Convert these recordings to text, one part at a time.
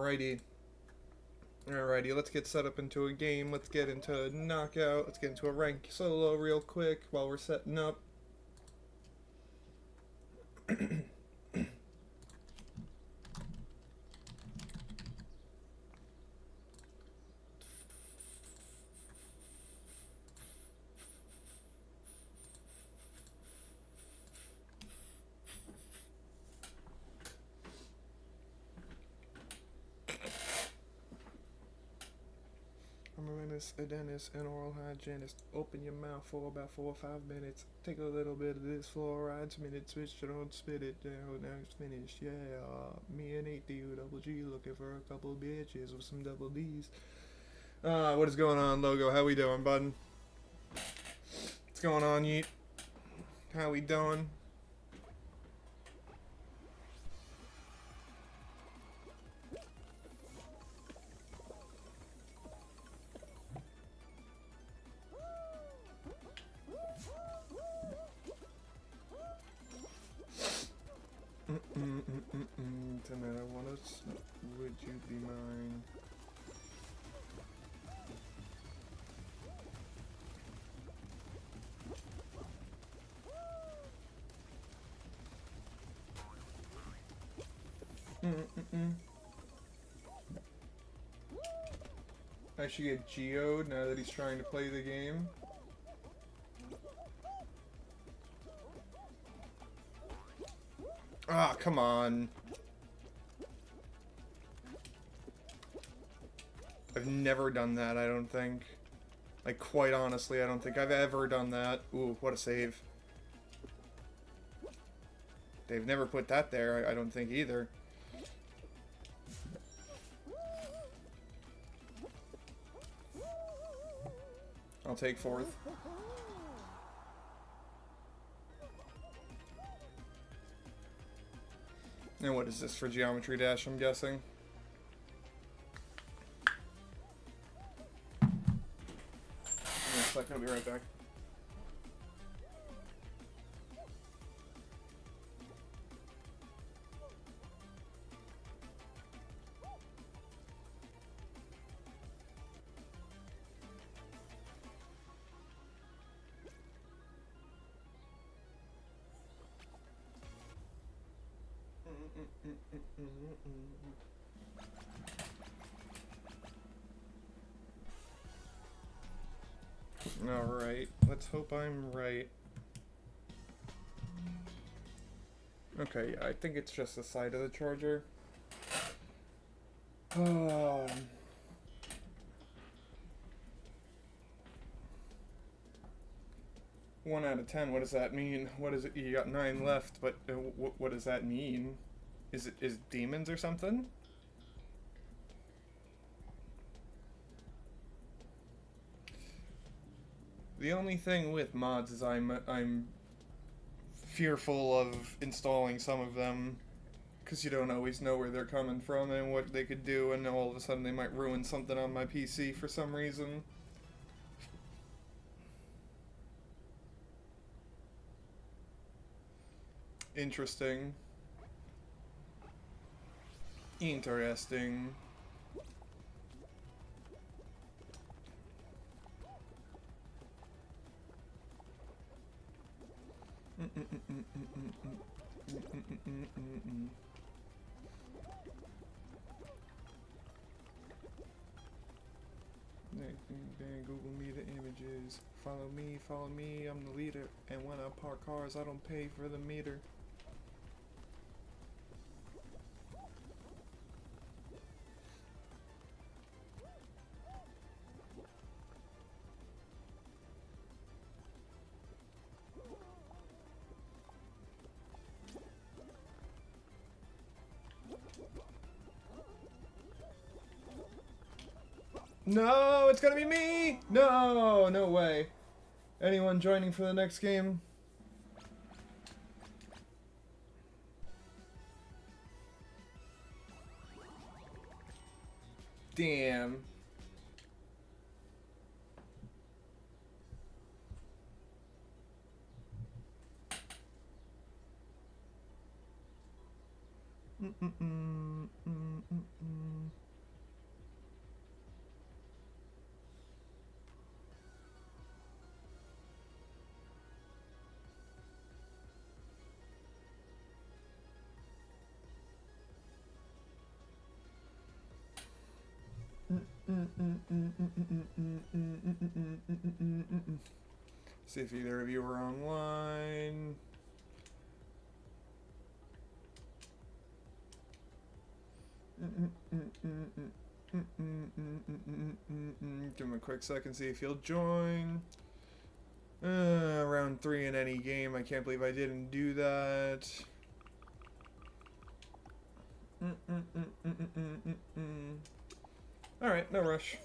Alrighty. Alrighty, let's get set up into a game. Let's get into a knockout. Let's get into a rank solo real quick while we're setting up. A dentist, an oral hygienist. Open your mouth for about 4 or 5 minutes. Take a little bit of this fluoride, spin it, switch it on, spit it down. Now it's finished. Yeah, me and 8D double G looking for a couple of bitches with some double D's. What is going on, Logo? How we doing, bud? What's going on, Yeet? How we doing? Tonight I wanna would you be mine? I should get Geode now that he's trying to play the game. Ah, come on. I've never done that, I don't think. Like, quite honestly, I don't think I've ever done that. Ooh, what a save. They've never put that there, I don't think either. I'll take 4th. And what is this for Geometry Dash, I'm guessing? Give me a second, I'll be right back. Alright, let's hope I'm right. Okay, I think it's just the side of the charger. 1 out of 10, what does that mean? What is it? You got 9 left, but what does that mean? Is demons or something? The only thing with mods is I'm fearful of installing some of them, because you don't always know where they're coming from and what they could do, and all of a sudden they might ruin something on my PC for some reason. Interesting. Interesting. Google me the images. Follow me, I'm the leader. And when I park cars, I don't pay for the meter. No, it's gonna be me! No, no way. Anyone joining for the next game? Damn. See if either of you are online. Give him a quick second, see if he'll join. Round 3 in any game. I can't believe I didn't do that. Alright, no rush.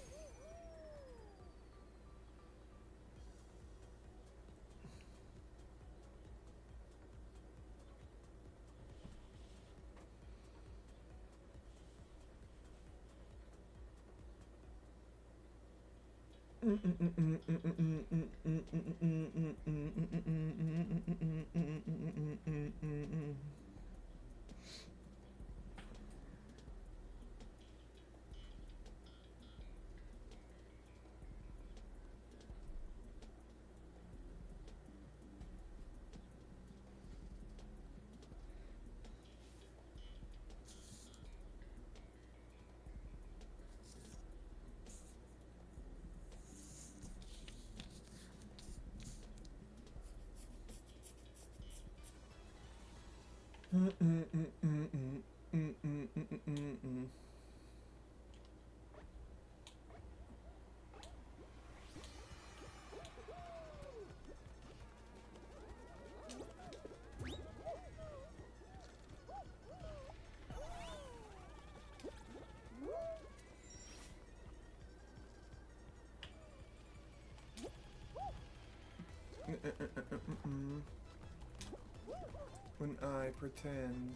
When I pretend.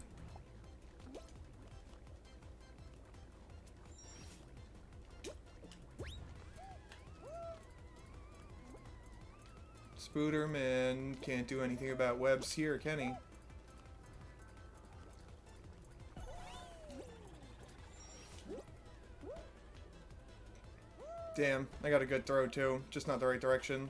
Spooderman can't do anything about webs here, can he? Damn, I got a good throw too, just not the right direction.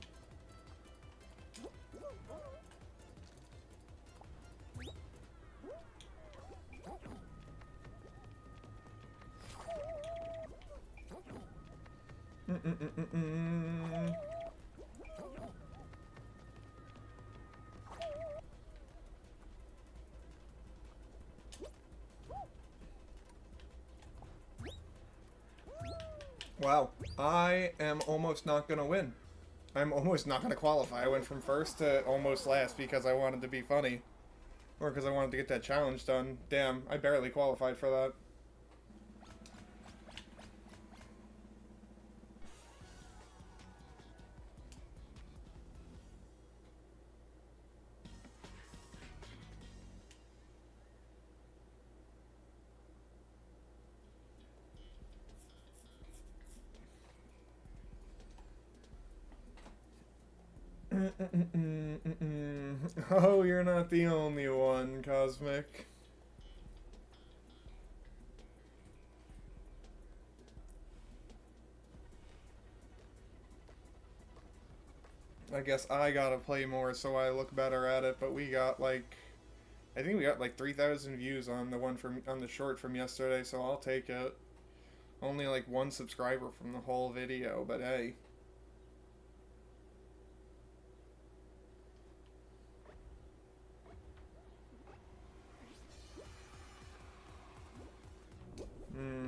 Wow, I am almost not gonna win. I'm almost not gonna qualify. I went from first to almost last because I wanted to be funny. Or because I wanted to get that challenge done. Damn, I barely qualified for that. Oh, you're not the only one, Cosmic. I guess I gotta play more so I look better at it, but we got like... I think we got like 3,000 views on the one from on the short from yesterday, so I'll take it. Only like 1 subscriber from the whole video, but hey.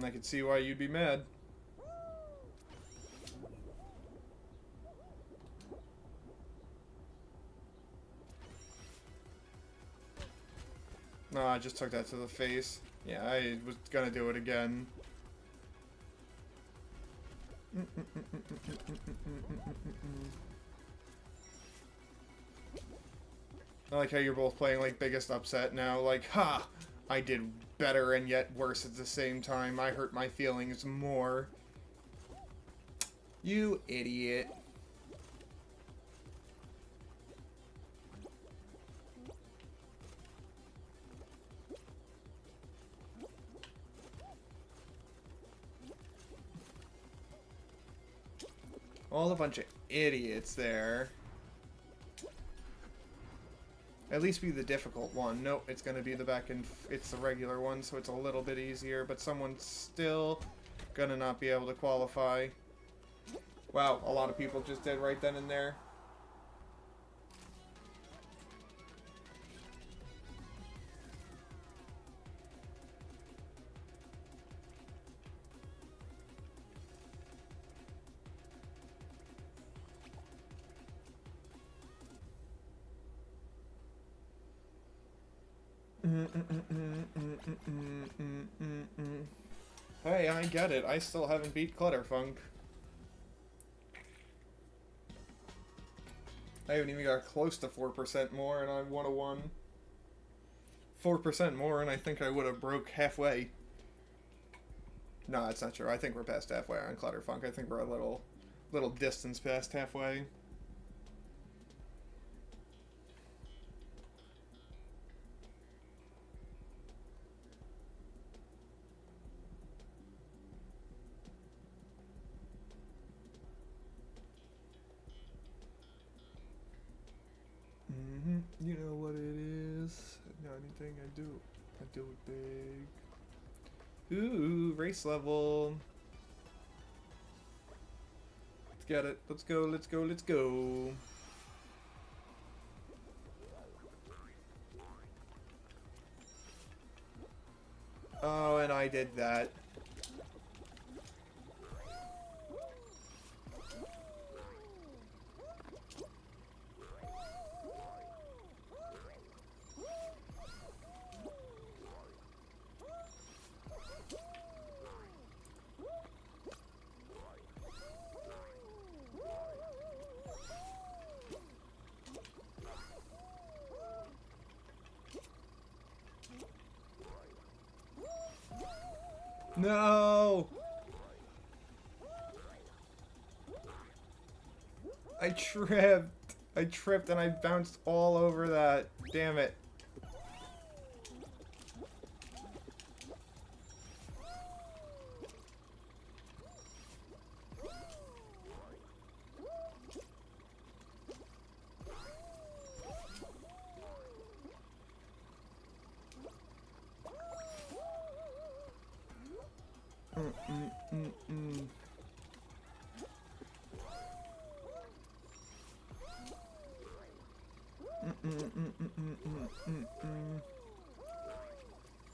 I could see why you'd be mad. No, I just took that to the face. Yeah, I was gonna do it again. I like how you're both playing like biggest upset now. Like, ha! I did better and yet worse at the same time. I hurt my feelings more. You idiot. All a bunch of idiots there. At least be the difficult one. Nope, it's gonna be the back end. It's the regular one, so it's a little bit easier, but someone's still gonna not be able to qualify. Wow, a lot of people just did right then and there. Hey, I get it. I still haven't beat Clutterfunk. I haven't even got close to 4% more, and I would have won 4% more, and I think I would have broke halfway. No, that's not true. I think we're past halfway on Clutterfunk. I think we're a little distance past halfway. You know what it is. Not anything I do it big. Ooh, race level. Let's get it. Let's go, let's go, let's go. Oh, and I did that. No! I tripped. I tripped and I bounced all over that. Damn it.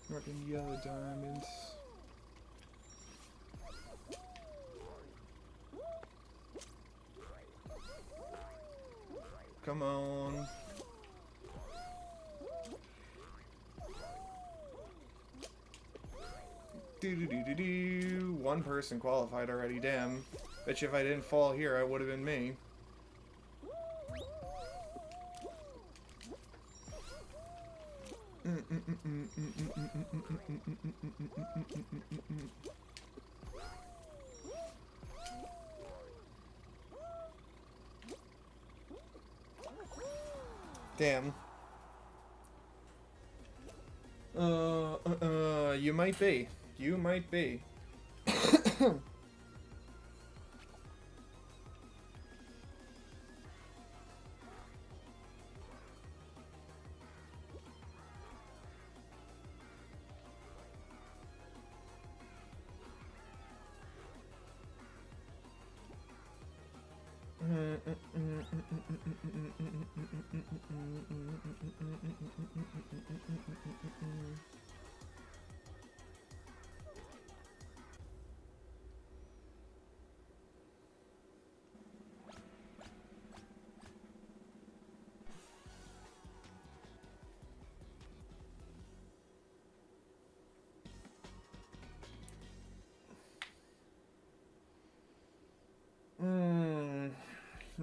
Fucking yellow diamonds. Come on. Do. One person qualified already, damn. Bet you if I didn't fall here, it would have been me. Damn. You might be. You might be.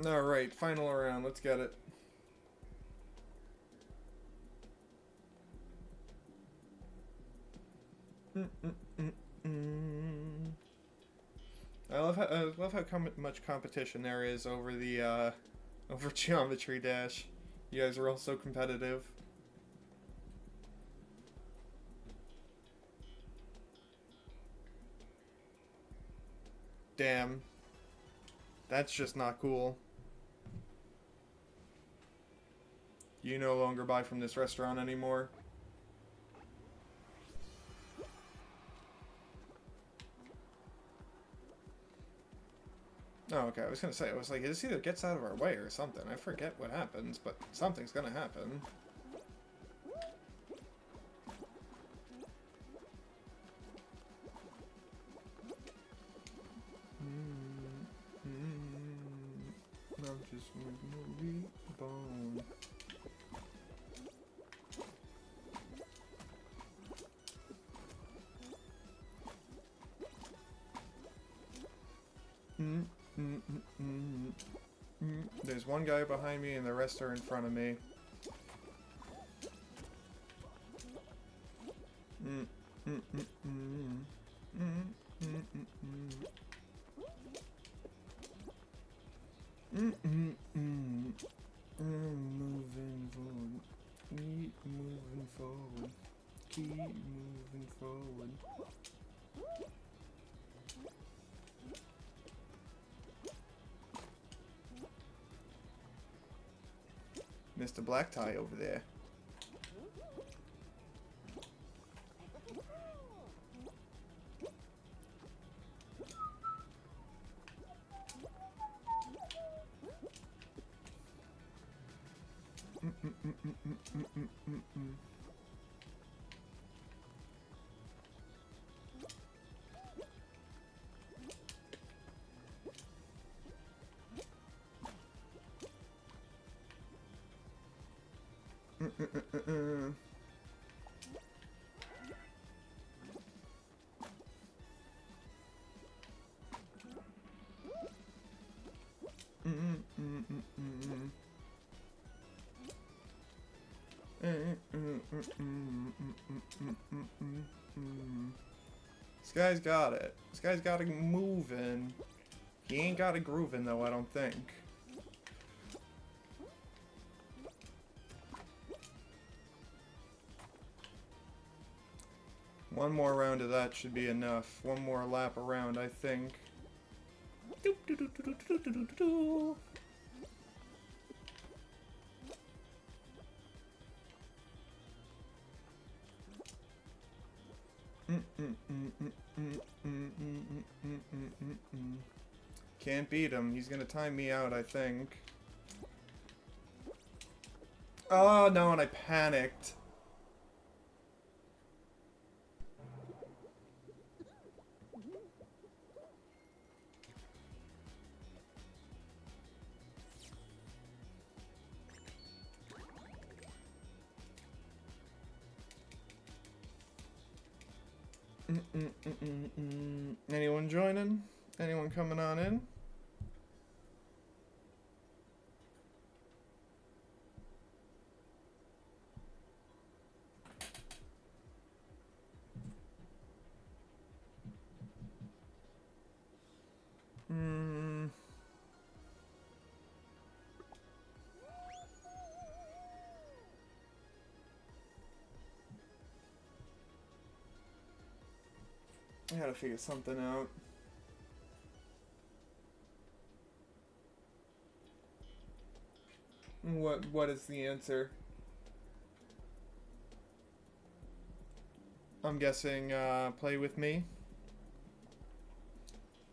Alright, final round, let's get it. I love how much competition there is over the over Geometry Dash. You guys are all so competitive. Damn. That's just not cool. You no longer buy from this restaurant anymore. Oh, okay. I was gonna say, I was like, this either gets out of our way or something. I forget what happens, but something's gonna happen. I'm just movie bone. There's one guy behind me and the rest are in front of me. Moving forward. Keep moving forward. Keep moving forward. Mr. Black Tie over there. This guy's got it. This guy's got it moving. He ain't got it grooving though, I don't think. One more round of that should be enough. One more lap around, I think. Can't beat him. He's gonna time me out, I think. Oh no, and I panicked. Anyone joining? Anyone coming on in? I gotta figure something out. What is the answer? I'm guessing play with me.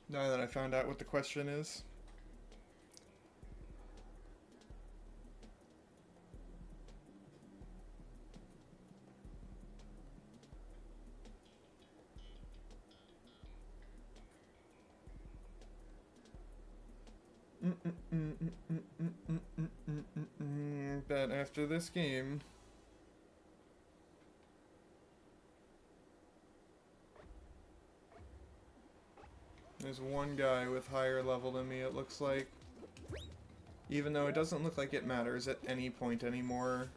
Now that I found out what the question is. But after this game, there's one guy with higher level than me, it looks like. Even though it doesn't look like it matters at any point anymore.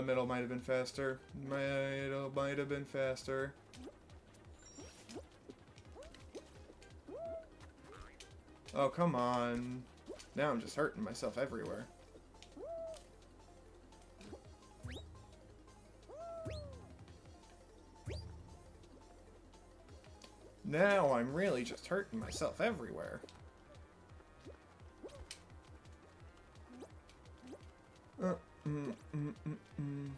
Middle might have been faster. Middle might have been faster. Oh, come on. Now I'm just hurting myself everywhere. Now I'm really just hurting myself everywhere. Mm, mm, mm, mm.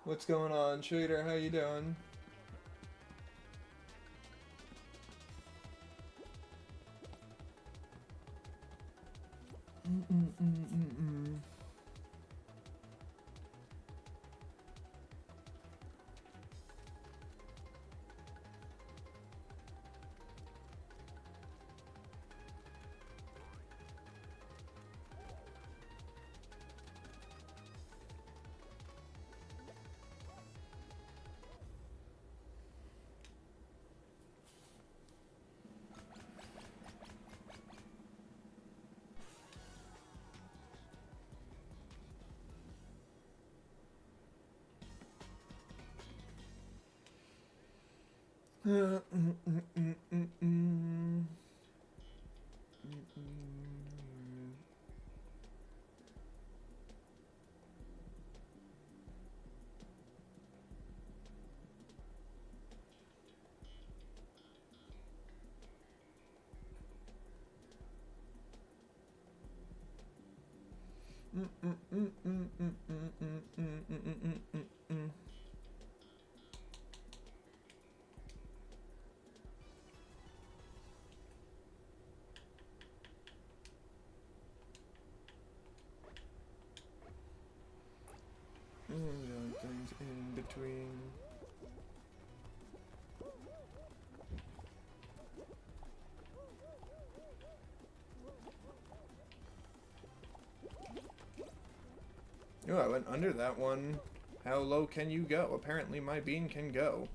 What's going on, Shader? How you doing? Things in between. Oh, I went under that one. How low can you go? Apparently my bean can go.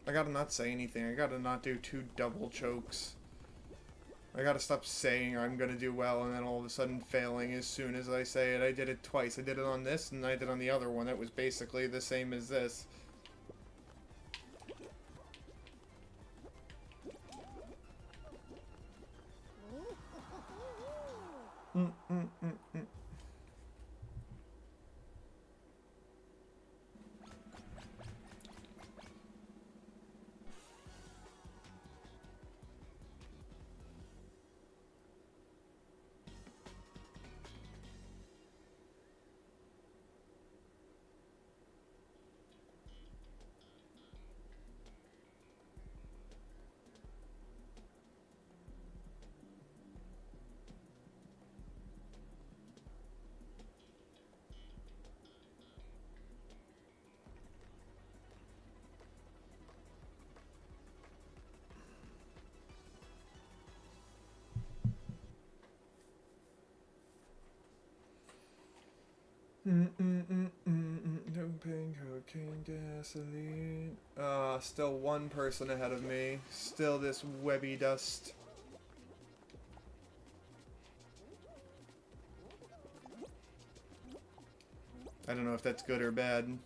I gotta not say anything. I gotta not do 2 double chokes. I gotta stop saying I'm gonna do well and then all of a sudden failing as soon as I say it. I did it twice. I did it on this and I did it on the other one. That was basically the same as this. Doping, cocaine, gasoline. Still one person ahead of me. Still this webby dust. I don't know if that's good or bad.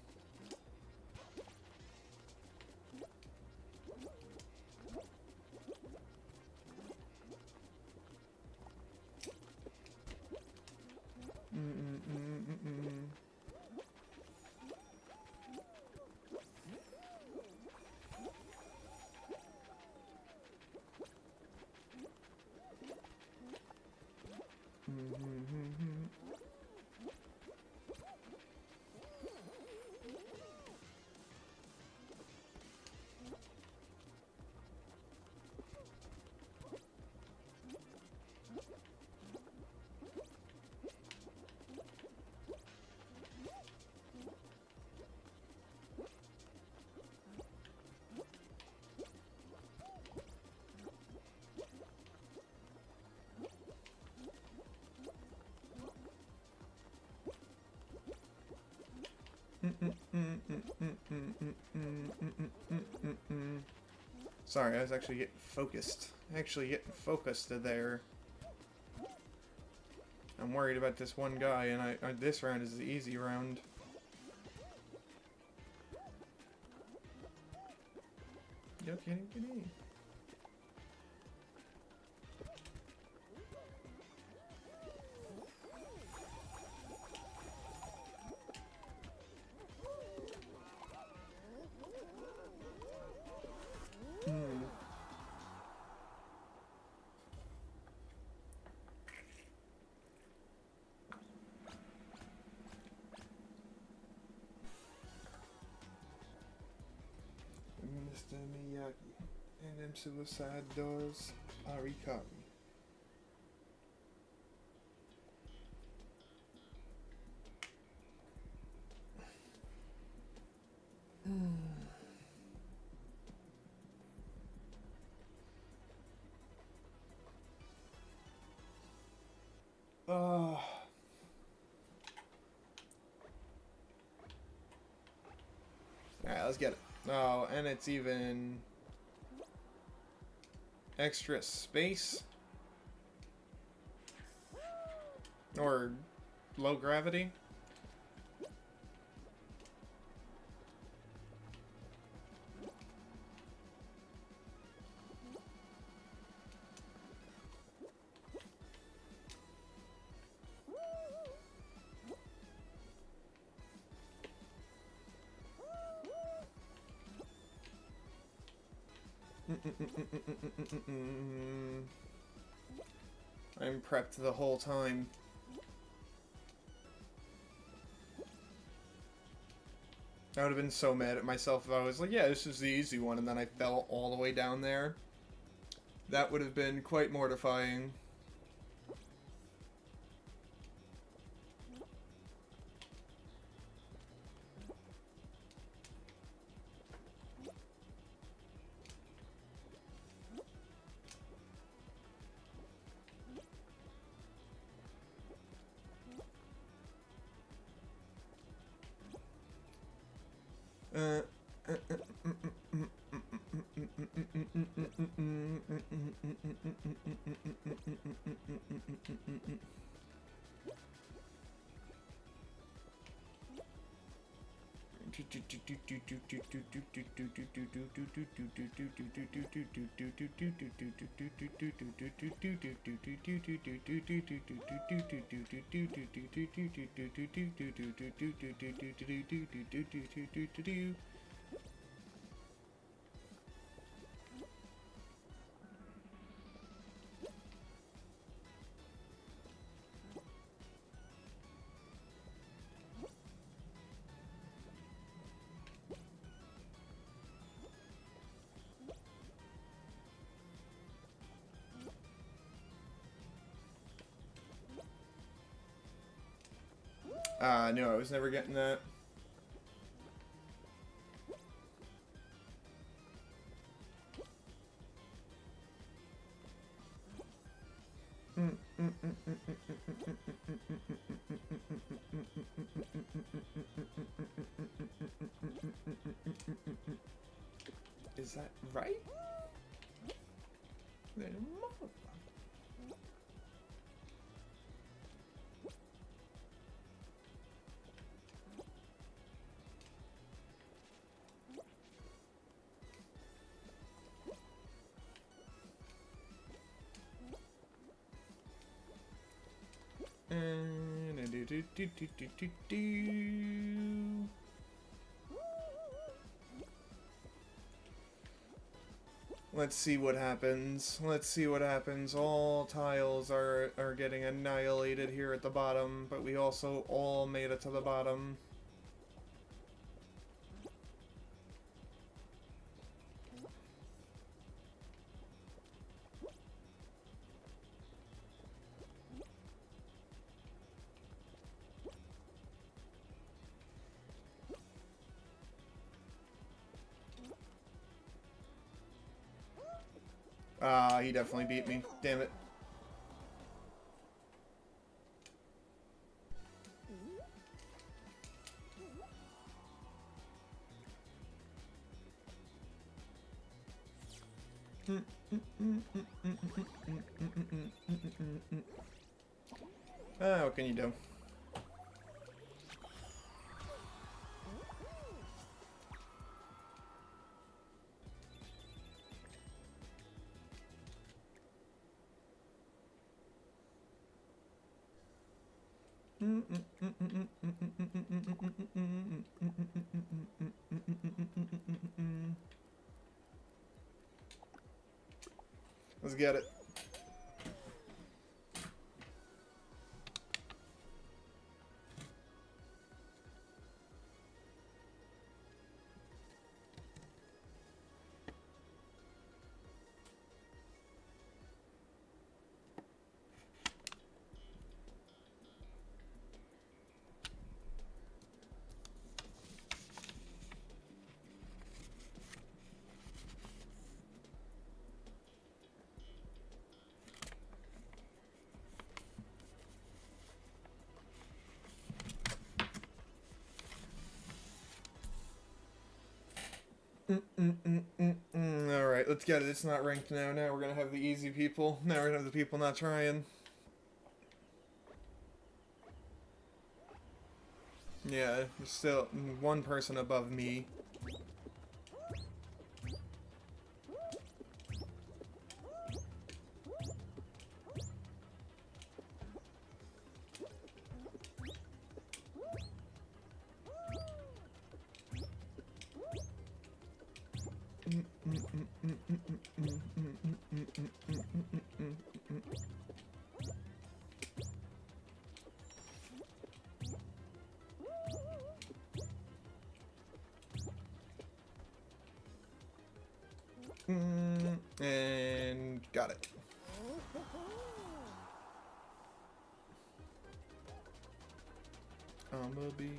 Sorry, I was actually getting focused. There. I'm worried about this one guy, and this round is the easy round. Yo, kitty, kitty. Mr. Miyagi and them suicide doors Arikami. Alright, let's get it. Oh, and it's even extra space or low gravity. I'm prepped the whole time. I would have been so mad at myself if I was like, yeah, this is the easy one, and then I fell all the way down there. That would have been quite mortifying. No, I was never getting that. Is that right? Let's see what happens. Let's see what happens. All tiles are getting annihilated here at the bottom, but we also all made it to the bottom. He definitely beat me. Damn it. What can you do? Let's get it. Alright, let's get it. It's not ranked now. Now we're gonna have the easy people. Now we're gonna have the people not trying. Yeah, there's still one person above me. And got it. I'm a beat.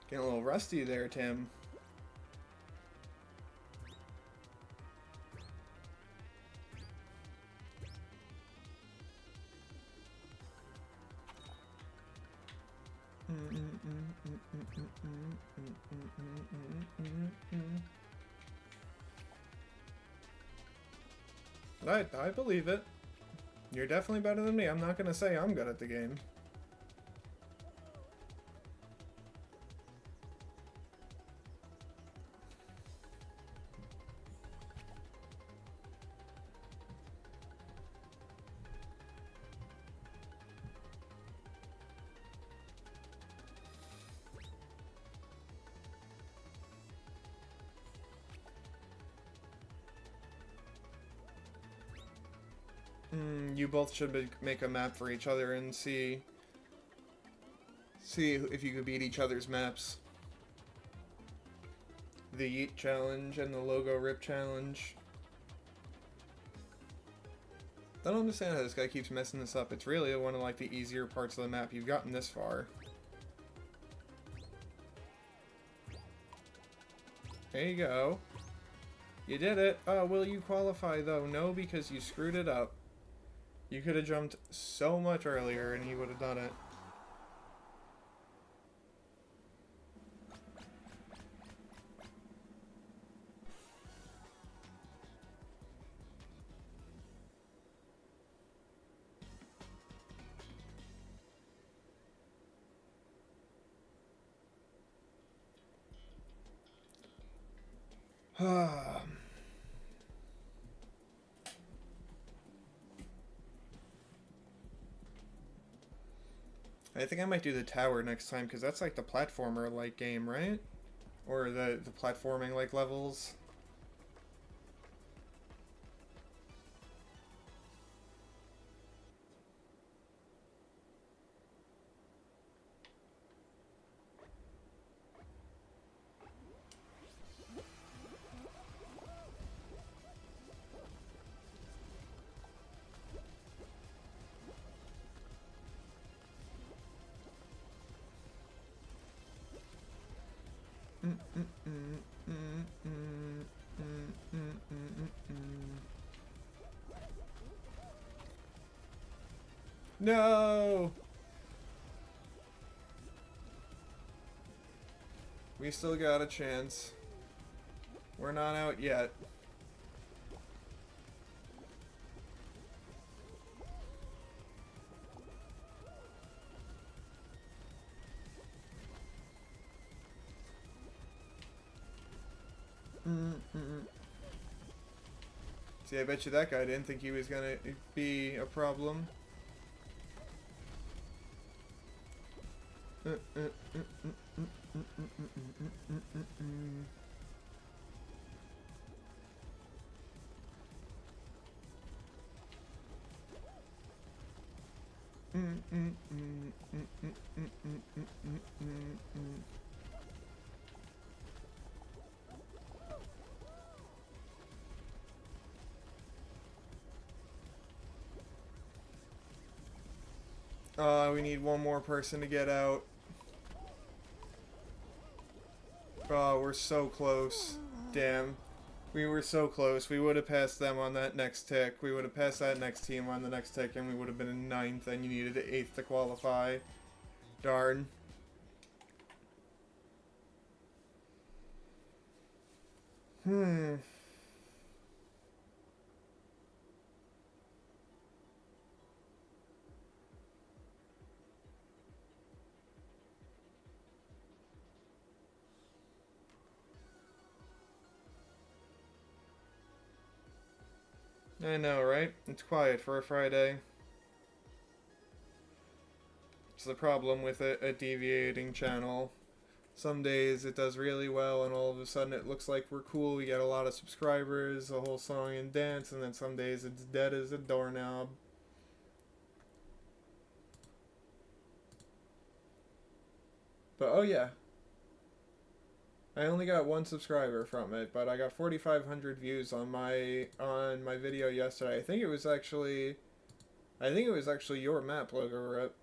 Getting a little rusty there, Tim. I believe it. You're definitely better than me. I'm not gonna say I'm good at the game. You both should make a map for each other and see if you could beat each other's maps. The Yeet challenge and the logo rip challenge. I don't understand how this guy keeps messing this up. It's really one of like the easier parts of the map. You've gotten this far. There you go. You did it. Oh, will you qualify though? No, because you screwed it up. You could have jumped so much earlier and he would have done it. I think I might do the tower next time, because that's like the platformer-like game, right? Or the platforming-like levels. No! We still got a chance. We're not out yet. See, I bet you that guy didn't think he was gonna be a problem. We need one more person to get out. Oh, we're so close. Damn. We were so close. We would have passed them on that next tick. We would have passed that next team on the next tick, and we would have been in 9th, and you needed an 8th to qualify. Darn. I know, right? It's quiet for a Friday. It's the problem with a deviating channel. Some days it does really well, and all of a sudden it looks like we're cool. We get a lot of subscribers, a whole song and dance, and then some days it's dead as a doorknob. But oh yeah, I only got 1 subscriber from it, but I got 4,500 views on my video yesterday. I think it was actually your map logo, Rip.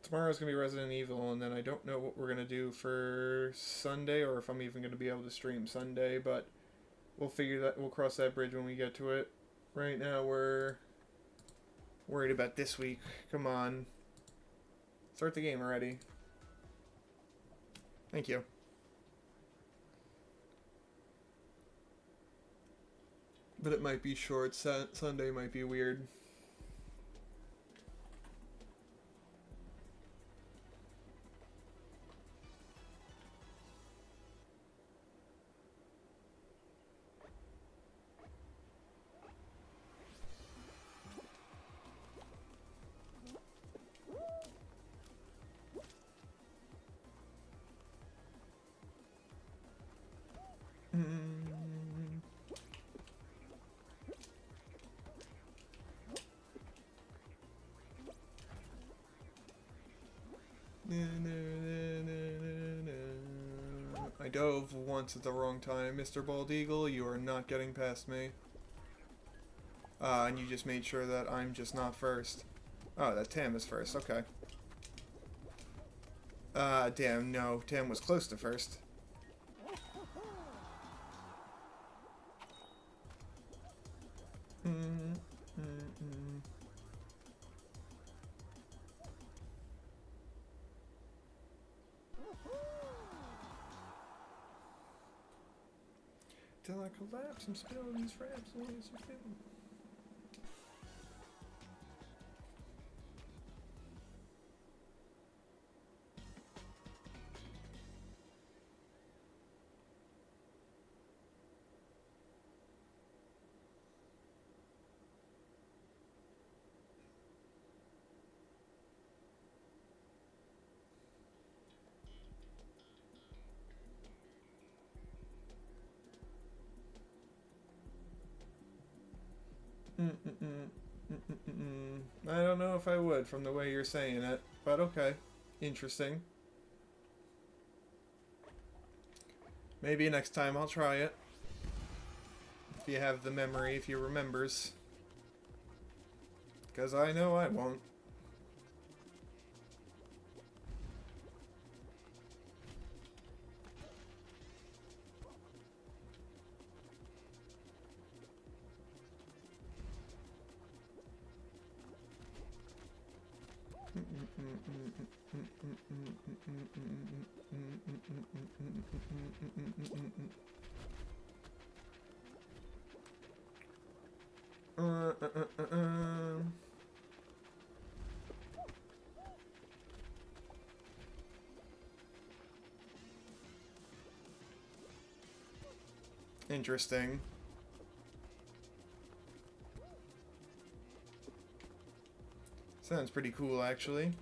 Tomorrow's gonna be Resident Evil, and then I don't know what we're gonna do for Sunday, or if I'm even gonna be able to stream Sunday, but we'll cross that bridge when we get to it. Right now we're worried about this week. Come on. Start the game already. Thank you. But it might be short. Sunday might be weird. I dove once at the wrong time. Mr. Bald Eagle, you are not getting past me. And you just made sure that I'm just not first. Oh, that Tam is first, okay. Damn, no. Tam was close to first. Till I collapse, I'm spilling these fraps, what is your feeling? I don't know if I would from the way you're saying it, but okay. Interesting. Maybe next time I'll try it. If you have the memory, if you remembers. Because I know I won't. Interesting. Sounds pretty cool, actually.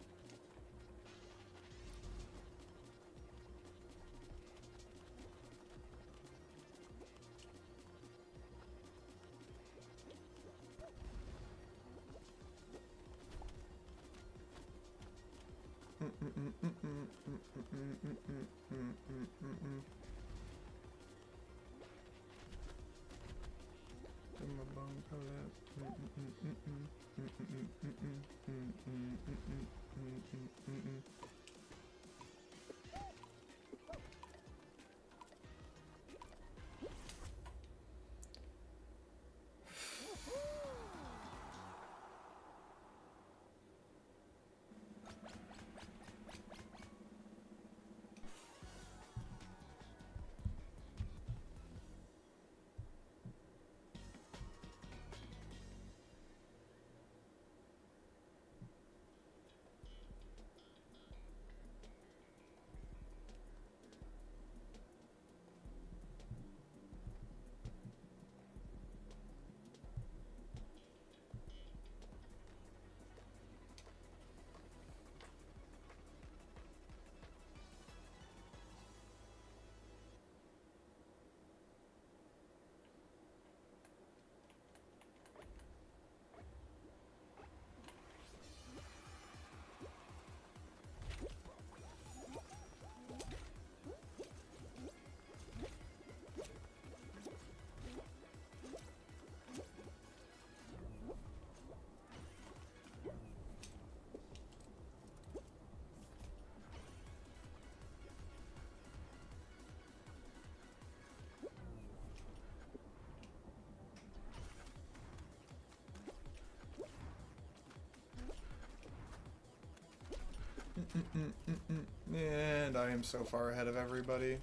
And I am so far ahead of everybody.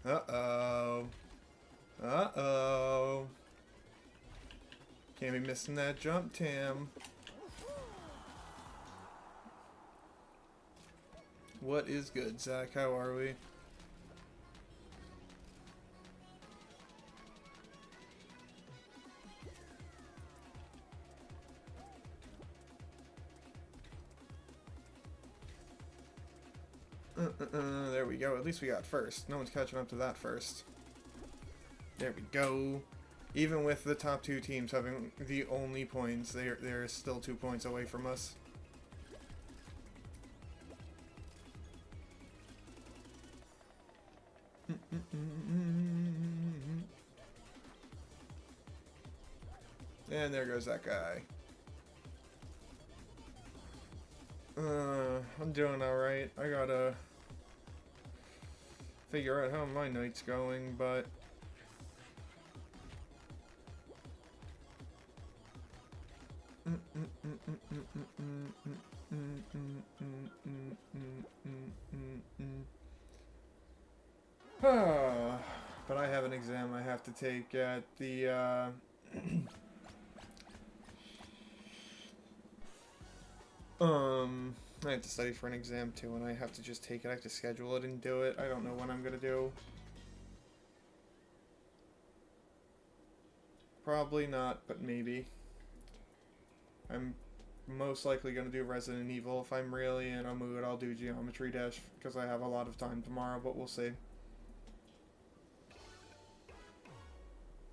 Uh-oh. Uh-oh. Can't be missing that jump, Tam. What is good, Zach? How are we? There we go. At least we got first. No one's catching up to that first. There we go. Even with the top two teams having the only points, they're still 2 points away from us. And there goes that guy. I'm doing alright. I gotta figure out how my night's going, but but I have an exam I have to take at the I have to study for an exam too, and I have to just take it. I have to schedule it and do it. I don't know when I'm gonna do. Probably not, but maybe. I'm most likely going to do Resident Evil. If I'm really in a mood, I'll do Geometry Dash because I have a lot of time tomorrow, but we'll see.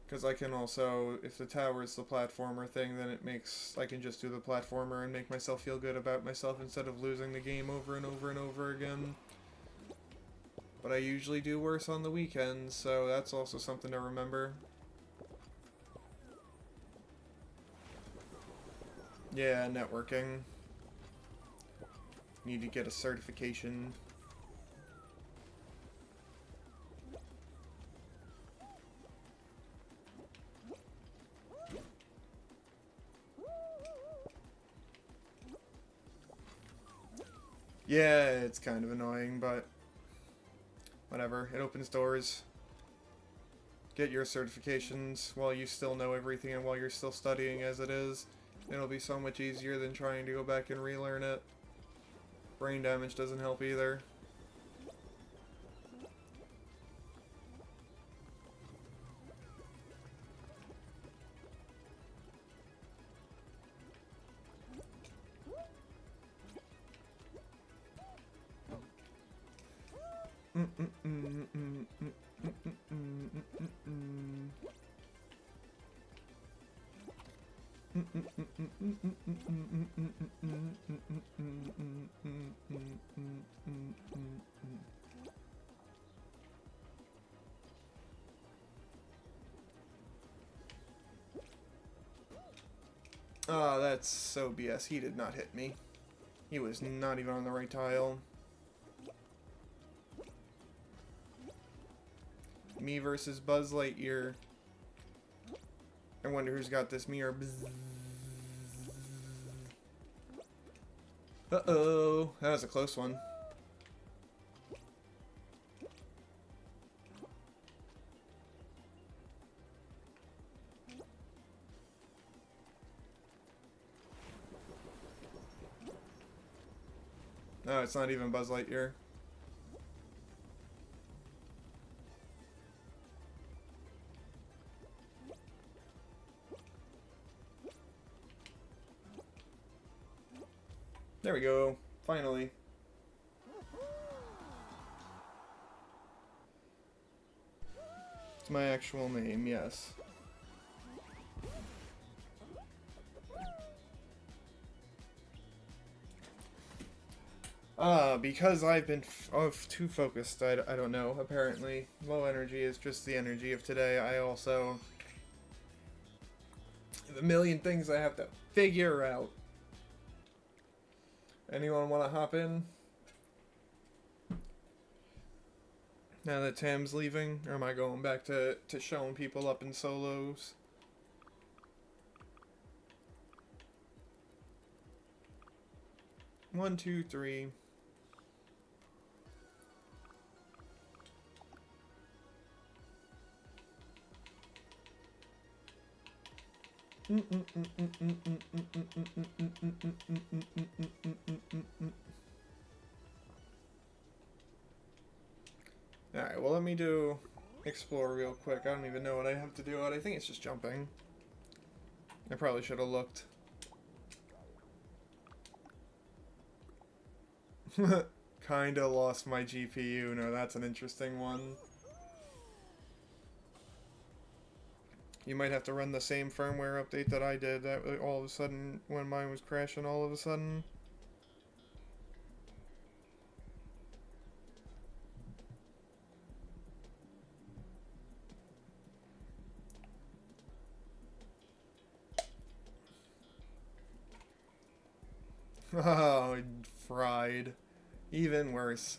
Because I can also, if the tower is the platformer thing, then it makes, I can just do the platformer and make myself feel good about myself instead of losing the game over and over and over again. But I usually do worse on the weekends, so that's also something to remember. Yeah, networking. Need to get a certification. Yeah, it's kind of annoying, but whatever. It opens doors. Get your certifications while you still know everything and while you're still studying as it is. It'll be so much easier than trying to go back and relearn it. Brain damage doesn't help either. Oh, that's so BS. He did not hit me. He was not even on the right tile. Me versus Buzz Lightyear. I wonder who's got this mirror. Uh-oh. That was a close one. No, it's not even Buzz Lightyear. There we go. Finally. It's my actual name, yes. Because I've been too focused, I don't know, apparently. Low energy is just the energy of today. I also have a million things I have to figure out. Anyone want to hop in? Now that Tam's leaving? Or am I going back to showing people up in solos? One, two, three. Alright, well let me do explore real quick. I don't even know what I have to do. I think it's just jumping. I probably should have looked. Kinda lost my GPU. No, that's an interesting one. You might have to run the same firmware update that I did. That all of a sudden, when mine was crashing all of a sudden. Oh, fried. Even worse.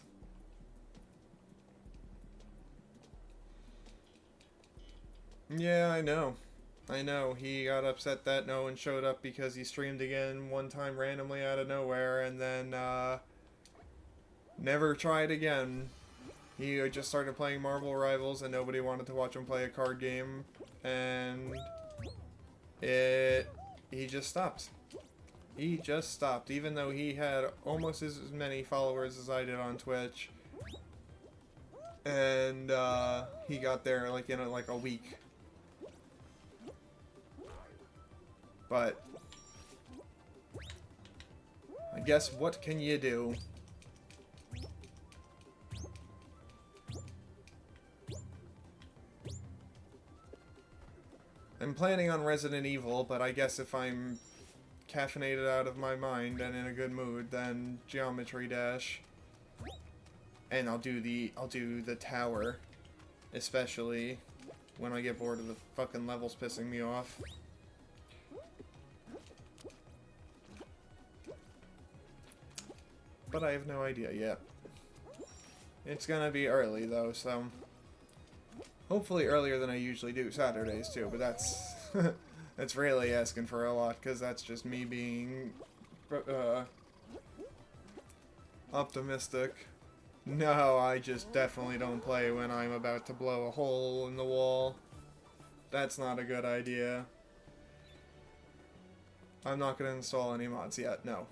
Yeah, I know. I know. He got upset that no one showed up because he streamed again one time randomly out of nowhere and then never tried again. He just started playing Marvel Rivals and nobody wanted to watch him play a card game and he just stopped. He just stopped, even though he had almost as many followers as I did on Twitch. And he got there like in like a week. But I guess what can you do? I'm planning on Resident Evil, but I guess if I'm caffeinated out of my mind and in a good mood, then Geometry Dash. And I'll do the tower, especially when I get bored of the fucking levels pissing me off. But I have no idea yet. It's gonna be early though, so hopefully earlier than I usually do Saturdays too, but that's that's really asking for a lot, because that's just me being optimistic. No, I just definitely don't play when I'm about to blow a hole in the wall. That's not a good idea. I'm not going to install any mods yet, no.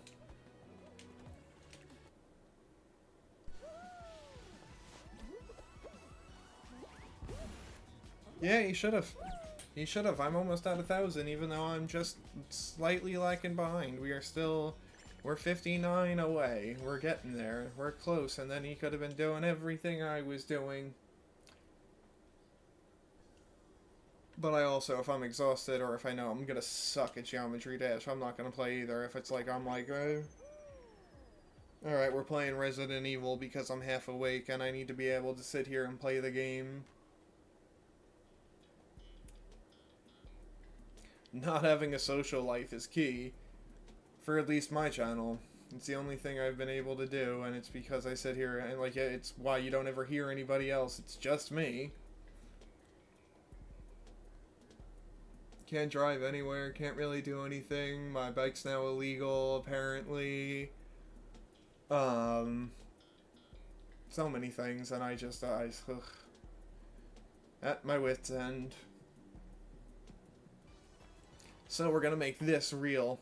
Yeah, he should have. He should have. I'm almost at 1,000, even though I'm just slightly lacking behind. We're 59 away. We're getting there. We're close, and then he could have been doing everything I was doing. But I also, if I'm exhausted, or if I know I'm gonna suck at Geometry Dash, I'm not gonna play either. If it's like, I'm like, alright, we're playing Resident Evil because I'm half awake, and I need to be able to sit here and play the game. Not having a social life is key, for at least my channel. It's the only thing I've been able to do, and it's because I sit here, and like, it's why you don't ever hear anybody else. It's just me. Can't drive anywhere, can't really do anything. My bike's now illegal, apparently. So many things, and I ugh. At my wit's end. So we're gonna make this real.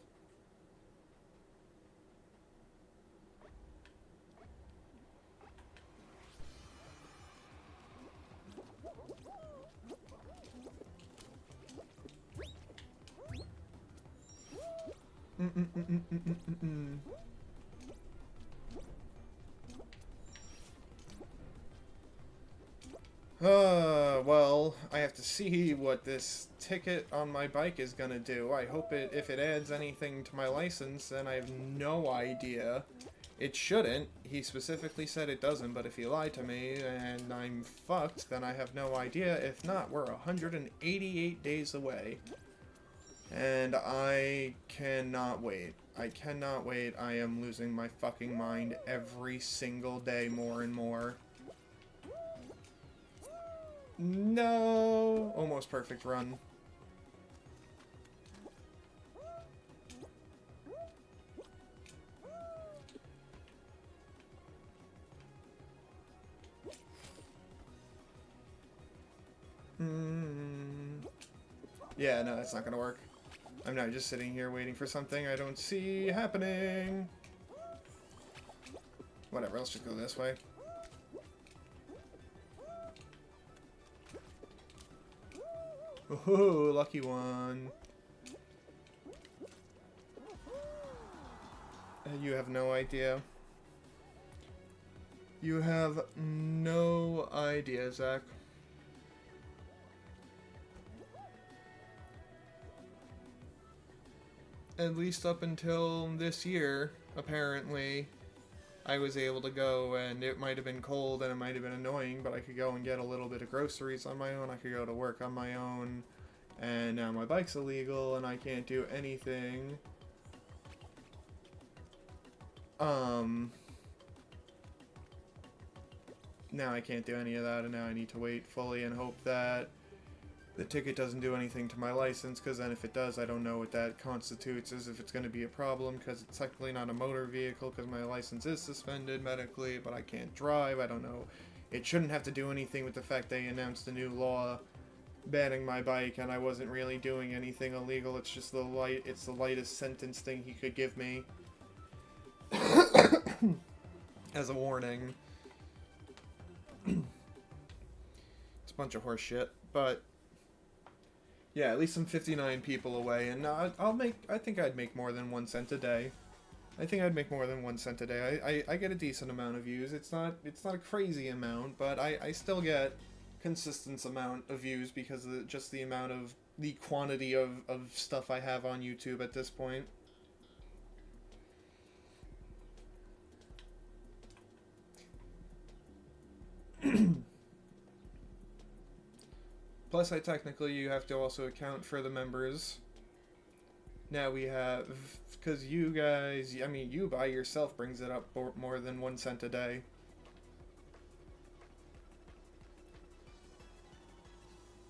Well, I have to see what this ticket on my bike is gonna do. I hope if it adds anything to my license, then I have no idea. It shouldn't. He specifically said it doesn't, but if he lied to me and I'm fucked, then I have no idea. If not, we're 188 days away. And I cannot wait. I cannot wait. I am losing my fucking mind every single day more and more. No! Almost perfect run. Yeah, no, that's not gonna work. I'm now just sitting here waiting for something I don't see happening. Whatever, let's just go this way. Ooh, lucky one. You have no idea. You have no idea, Zach. At least up until this year, apparently, I was able to go, and it might have been cold and it might have been annoying, but I could go and get a little bit of groceries on my own. I could go to work on my own, and now my bike's illegal and I can't do anything. Now I can't do any of that, and now I need to wait fully and hope that the ticket doesn't do anything to my license, because then if it does, I don't know what that constitutes, as if it's going to be a problem, because it's technically not a motor vehicle, because my license is suspended medically, but I can't drive. I don't know. It shouldn't have to do anything with the fact they announced a new law banning my bike, and I wasn't really doing anything illegal. It's just the lightest sentence thing he could give me as a warning. It's a bunch of horse shit, but Yeah, at least I'm 59 people away, and I think I'd make more than 1 cent a day. I think I'd make more than 1 cent a day. I get a decent amount of views. It's not a crazy amount, but I still get consistent amount of views because of just the amount of the quantity of stuff I have on YouTube at this point. Plus, you have to also account for the members. Now we have, because you guys, I mean, you by yourself brings it up more than 1 cent a day.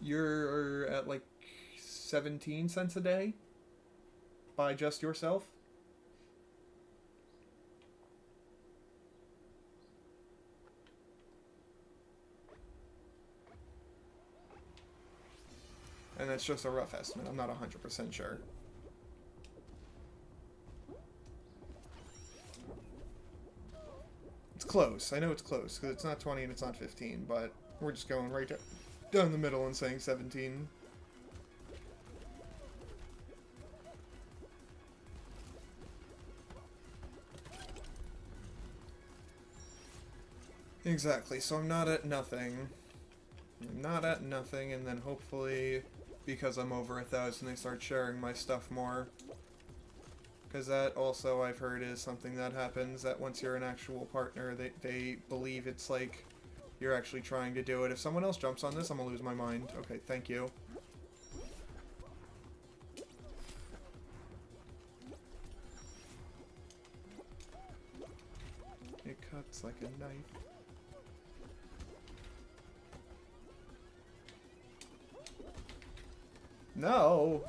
You're at like 17 cents a day by just yourself. And that's just a rough estimate. I'm not 100% sure. It's close. I know it's close, because it's not 20 and it's not 15, but we're just going right down the middle and saying 17. Exactly, so I'm not at nothing. I'm not at nothing, and then hopefully, because I'm over 1,000, they start sharing my stuff more. Because that also, I've heard, is something that happens, that once you're an actual partner, they believe it's like you're actually trying to do it. If someone else jumps on this, I'm gonna lose my mind. Okay, thank you. It cuts like a knife. No!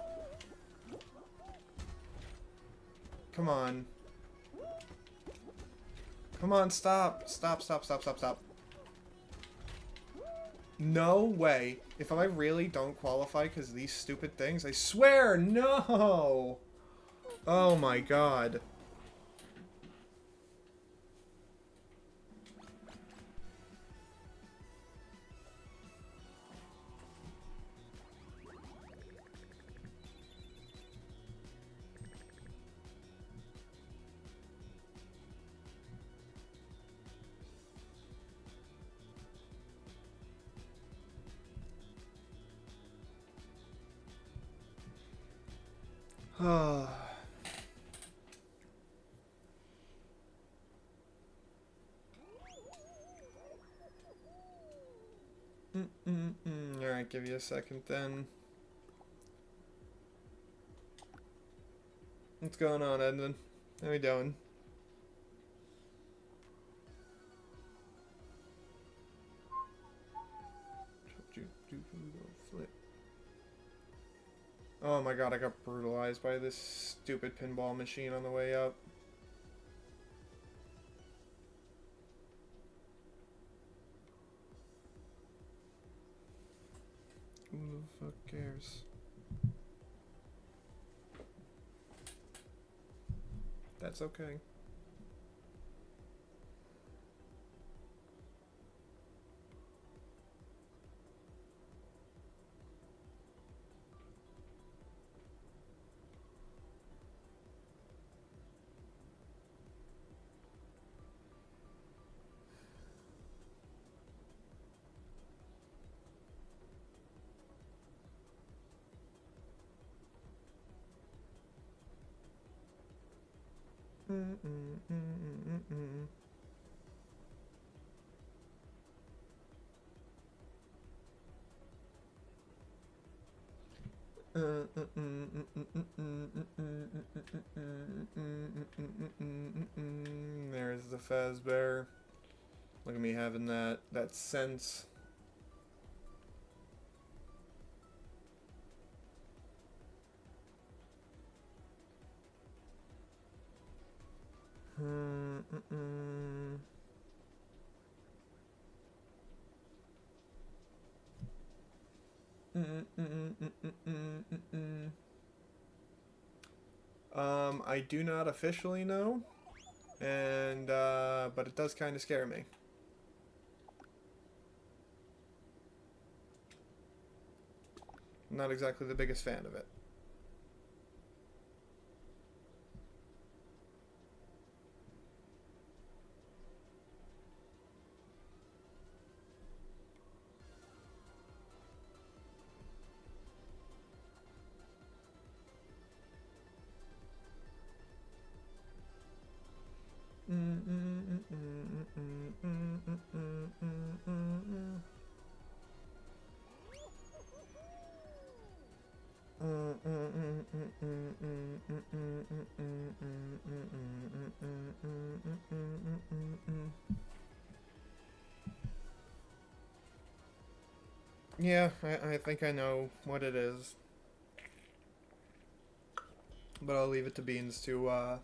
Come on. Come on, stop. Stop, stop, stop, stop, stop. No way. If I really don't qualify because of these stupid things, I swear, no! Oh my god. Alright, give you a second then. What's going on, Edmund? How we doing? Flip. Oh my god, I got brutalized by this stupid pinball machine on the way up. Who the fuck cares? That's okay. There's the Fazbear. Look at me having that sense. I do not officially know, and but it does kind of scare me. Not exactly the biggest fan of it. Yeah, I think I know what it is. But I'll leave it to Beans to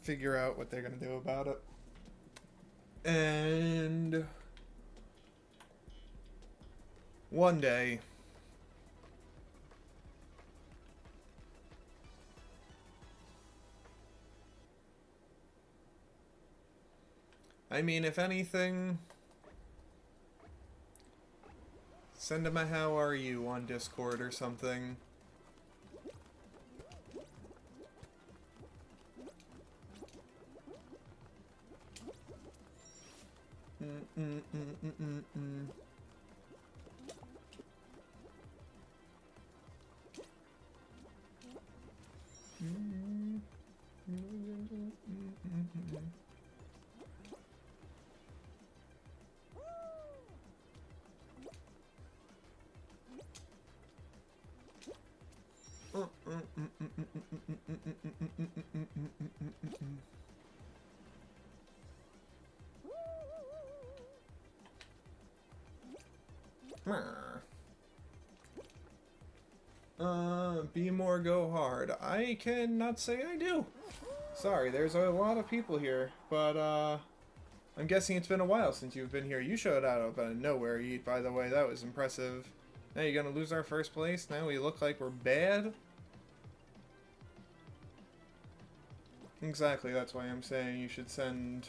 figure out what they're gonna do about it. And one day, I mean, if anything, send him a how are you on Discord or something. Be more go hard. I cannot say I do. Sorry, there's a lot of people here, but I'm guessing it's been a while since you've been here. You showed out of nowhere, Yeet, by the way. That was impressive. Now you're gonna lose our first place? Now we look like we're bad? Exactly, that's why I'm saying you should send...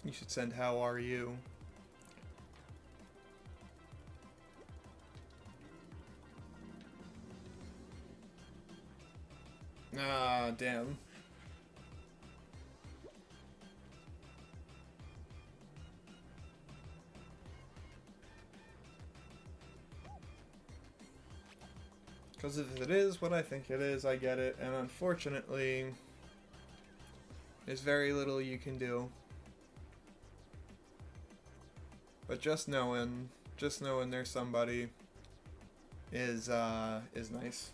You should send how are you. Ah, damn. Because if it is what I think it is, I get it. And unfortunately, there's very little you can do. But just knowing there's somebody is nice.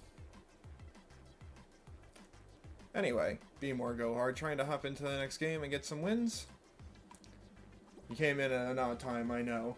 Anyway, be more go hard, trying to hop into the next game and get some wins. You came in at an odd time, I know.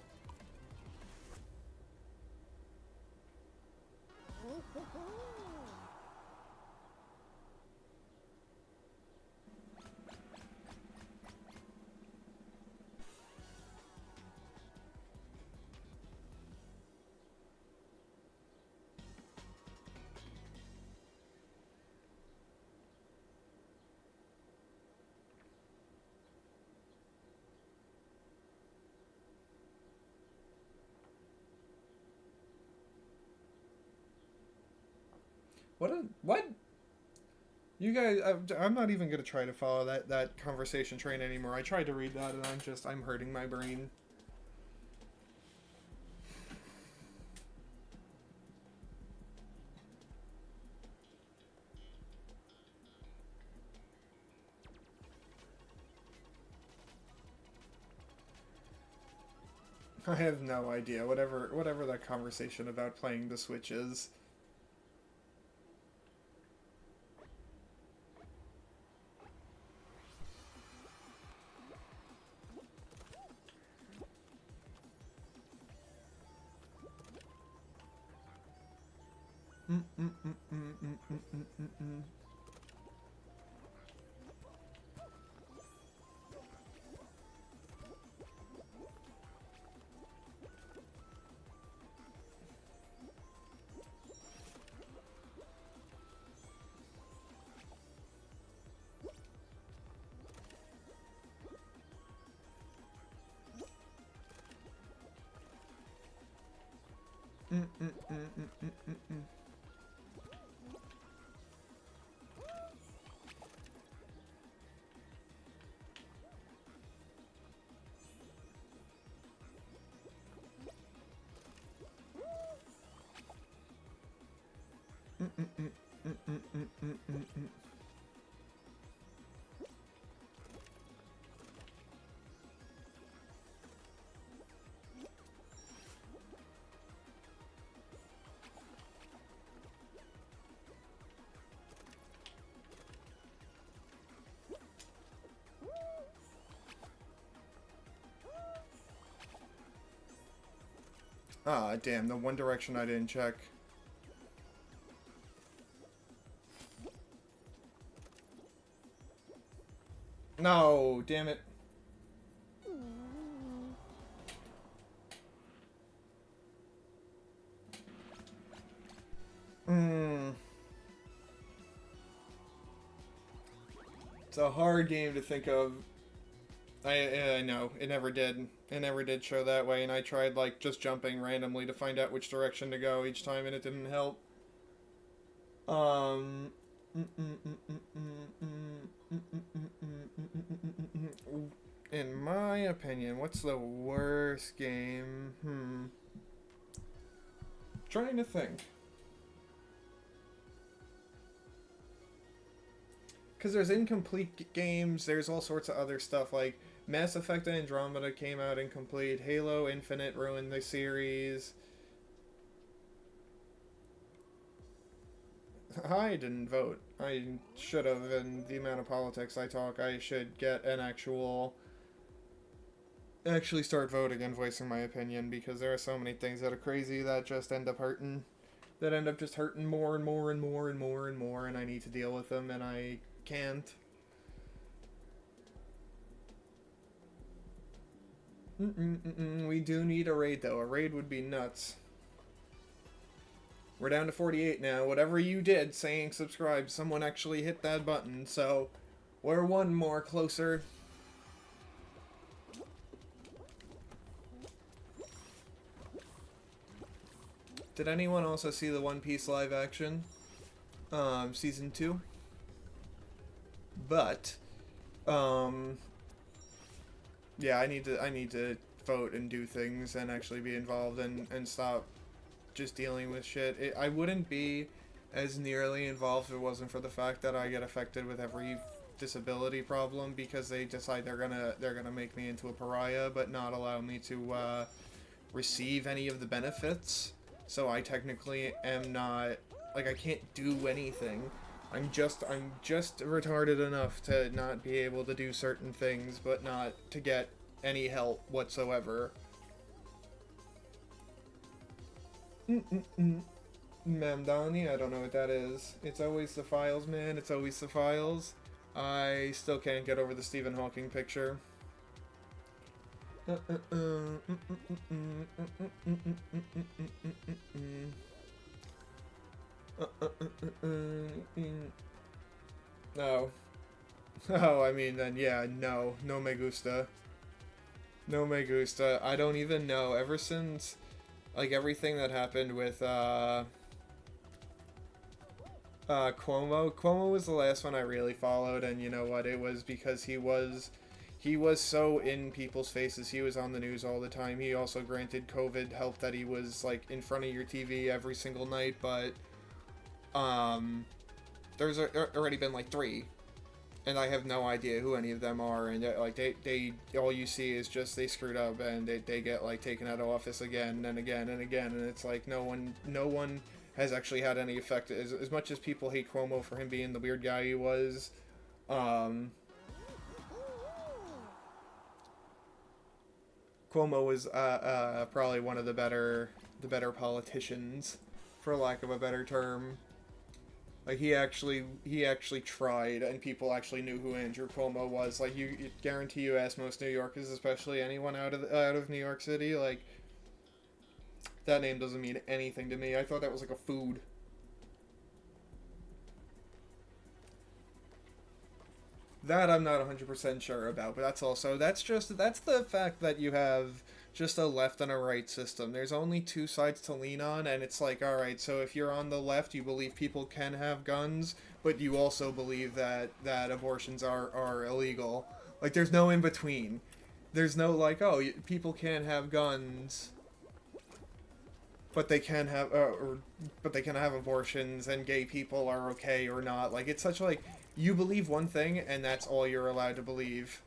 What? You guys, I'm not even gonna try to follow that conversation train anymore. I tried to read that and I'm hurting my brain. I have no idea. Whatever that conversation about playing the Switch is. Ah, damn, the one direction I didn't check. No, damn it. It's a hard game to think of. I know, it never did. It never did show that way, and I tried, like, just jumping randomly to find out which direction to go each time, and it didn't help. In my opinion, what's the worst game? Trying to think. Because there's incomplete games, there's all sorts of other stuff, like Mass Effect Andromeda came out incomplete, Halo Infinite ruined the series. I didn't vote. I should have, and the amount of politics I talk, I should get an actually start voting and voicing my opinion, because there are so many things that are crazy that just end up hurting. That end up just hurting more and more and more and more and more, and I need to deal with them, and I can't. We do need a raid, though. A raid would be nuts. We're down to 48 now. Whatever you did saying subscribe, someone actually hit that button, so we're one more closer. Did anyone also see the One Piece live action? Season 2? But, yeah, I need to vote and do things and actually be involved and stop just dealing with shit. I wouldn't be as nearly involved if it wasn't for the fact that I get affected with every disability problem, because they decide they're gonna make me into a pariah but not allow me to receive any of the benefits. So I technically am not, like, I can't do anything. I'm just retarded enough to not be able to do certain things, but not to get any help whatsoever. Mamdani, I don't know what that is. It's always the files, man. It's always the files. I still can't get over the Stephen Hawking picture. No. Oh, I mean, then, yeah, no. No me gusta. No me gusta. I don't even know. Ever since, like, everything that happened with, Cuomo was the last one I really followed, and you know what? It was because he was so in people's faces. He was on the news all the time. He also granted COVID help that he was, like, in front of your TV every single night, but there's already been like 3, and I have no idea who any of them are, and like they all you see is just they screwed up and they get like taken out of office again and again and again, and it's like no one has actually had any effect. As much as people hate Cuomo for him being the weird guy he was, Cuomo was probably one of the better politicians, for lack of a better term. Like, he actually tried, and people actually knew who Andrew Cuomo was. Like, you guarantee you ask most New Yorkers, especially anyone out of New York City, like, that name doesn't mean anything to me. I thought that was like a food. That I'm not 100% sure about, but that's the fact that you have just a left and a right system. There's only two sides to lean on, and it's like, alright, so if you're on the left, you believe people can have guns, but you also believe that abortions are illegal. Like, there's no in between. There's no, like, oh, people can't have guns, but they can have, but they can have abortions, and gay people are okay or not. Like, it's such, like, you believe one thing, and that's all you're allowed to believe.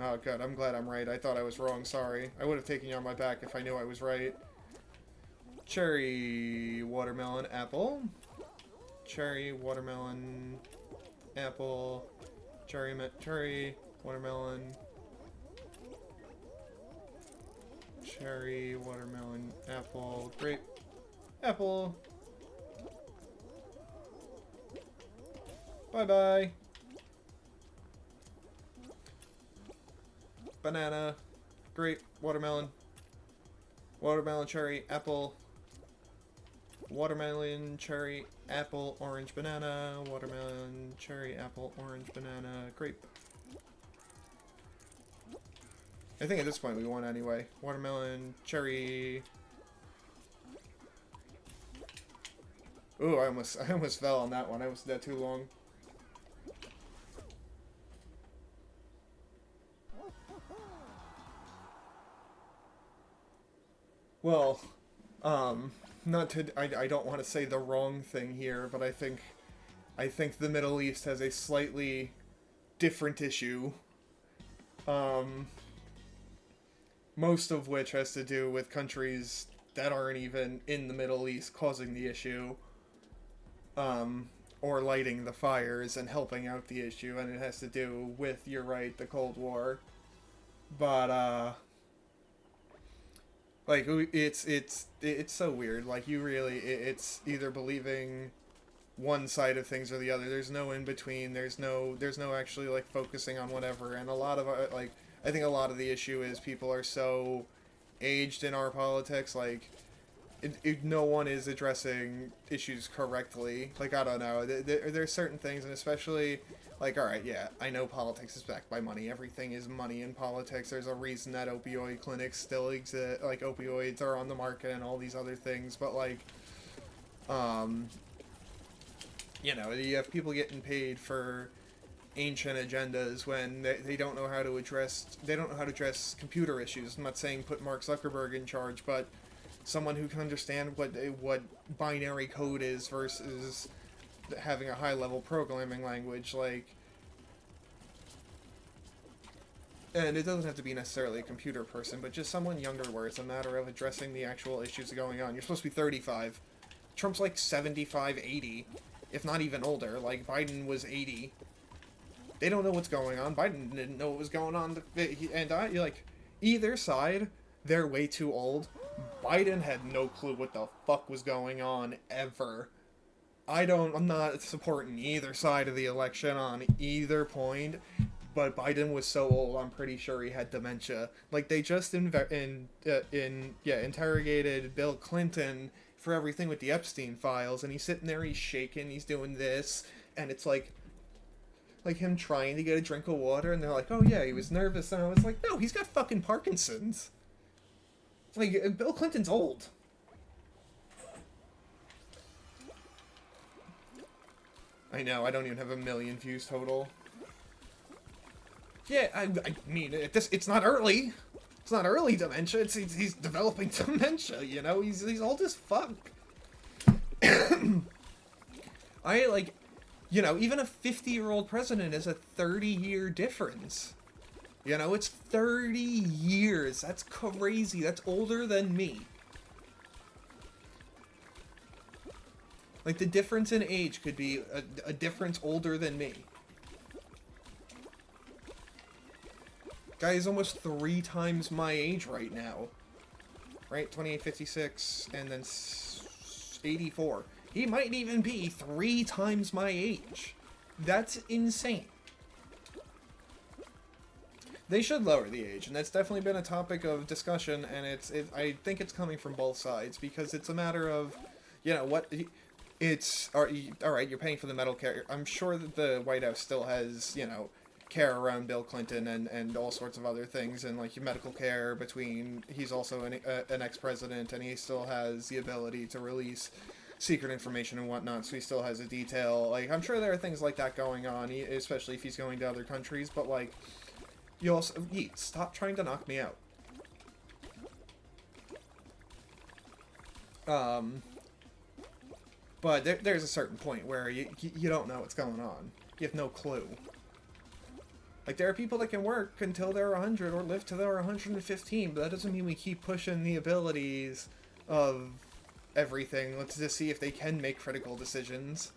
Oh, good. I'm glad I'm right. I thought I was wrong. Sorry. I would have taken you on my back if I knew I was right. Cherry, watermelon, apple. Cherry, watermelon, apple. Cherry, watermelon. Cherry, watermelon, apple, grape, apple. Bye-bye. Banana, grape, watermelon, watermelon, cherry, apple, watermelon, cherry, apple, orange, banana, watermelon, cherry, apple, orange, banana, grape. I think at this point we won anyway. Watermelon, cherry. Ooh, I almost fell on that one. I was that too long. Well, not to, I don't want to say the wrong thing here, but I think the Middle East has a slightly different issue. Most of which has to do with countries that aren't even in the Middle East causing the issue, or lighting the fires and helping out the issue, and it has to do with, you're right, the Cold War. But, like, it's so weird. Like, you really, it's either believing one side of things or the other. There's no in between. There's no actually, like, focusing on whatever. And a lot of, like, I think a lot of the issue is people are so aged in our politics, like, no one is addressing issues correctly. Like, I don't know. There's certain things, and especially, like, alright, yeah, I know politics is backed by money. Everything is money in politics. There's a reason that opioid clinics still exist, like, opioids are on the market and all these other things, but, like, you know, you have people getting paid for ancient agendas when they don't know how to address computer issues. I'm not saying put Mark Zuckerberg in charge, but someone who can understand what binary code is versus having a high-level programming language, like, and it doesn't have to be necessarily a computer person, but just someone younger where it's a matter of addressing the actual issues going on. You're supposed to be 35. Trump's like 75, 80, if not even older. Like, Biden was 80. They don't know what's going on. Biden didn't know what was going on. And you're like, either side, they're way too old. Biden had no clue what the fuck was going on, ever. I'm not supporting either side of the election on either point, but Biden was so old, I'm pretty sure he had dementia. Like, they just interrogated Bill Clinton for everything with the Epstein files, and he's sitting there, he's shaking, he's doing this, and it's like him trying to get a drink of water, and they're like, oh yeah, he was nervous, and I was like, no, he's got fucking Parkinson's. Like, Bill Clinton's old. I know, I don't even have 1 million views total. Yeah, I mean, it's not early. It's not early dementia, he's developing dementia, you know? He's old as fuck. You know, even a 50-year-old president is a 30-year difference. You know, it's 30 years. That's crazy. That's older than me. Like, the difference in age could be a difference older than me. Guy is almost 3 times my age right now. Right? 28, 56, and then 84. He might even be 3 times my age. That's insane. They should lower the age, and that's definitely been a topic of discussion, and I think it's coming from both sides, because it's a matter of, you know, what, alright, you're paying for the medical care. I'm sure that the White House still has, you know, care around Bill Clinton and all sorts of other things, and like medical care between, he's also an ex-president, and he still has the ability to release secret information and whatnot, so he still has a detail. Like, I'm sure there are things like that going on, especially if he's going to other countries, but like, you also, Yeet, stop trying to knock me out. But there's a certain point where you don't know what's going on. You have no clue. Like, there are people that can work until they're 100 or live till they're 115, but that doesn't mean we keep pushing the abilities of everything. Let's just see if they can make critical decisions.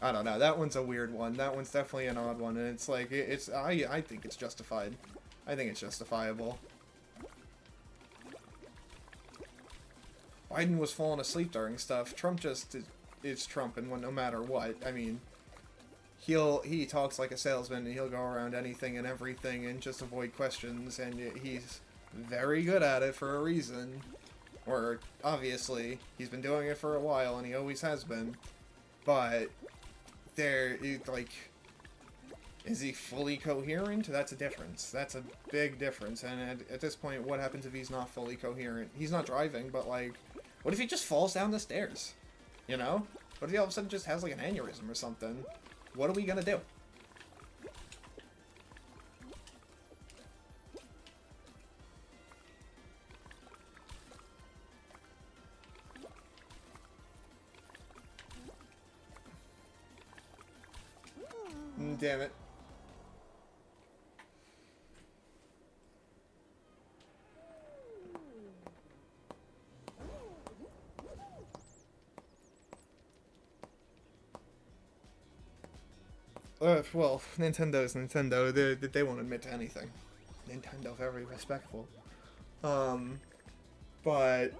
I don't know. That one's a weird one. That one's definitely an odd one, and it's like, I think it's justified. I think it's justifiable. Biden was falling asleep during stuff. Trump just is Trump, and no matter what. I mean, he talks like a salesman, and he'll go around anything and everything and just avoid questions, and he's very good at it for a reason. Or, obviously, he's been doing it for a while, and he always has been. But, like, is he fully coherent? That's a difference. That's a big difference, and at this point, what happens if he's not fully coherent? He's not driving, but, like, what if he just falls down the stairs? You know? What if he all of a sudden just has, like, an aneurysm or something? What are we gonna do? Damn it. Well, Nintendo's Nintendo. They won't admit to anything. Nintendo, very respectful. But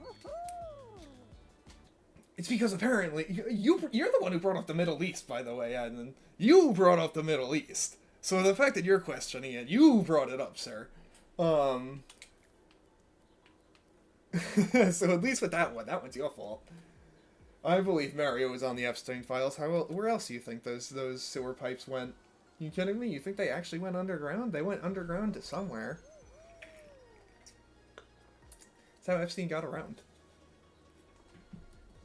it's because apparently you're the one who brought up the Middle East, by the way, and you brought up the Middle East. So the fact that you're questioning it, you brought it up, sir. So at least with that one's your fault. I believe Mario was on the Epstein files. Where else do you think those sewer pipes went? You kidding me? You think they actually went underground? They went underground to somewhere. That's how Epstein got around.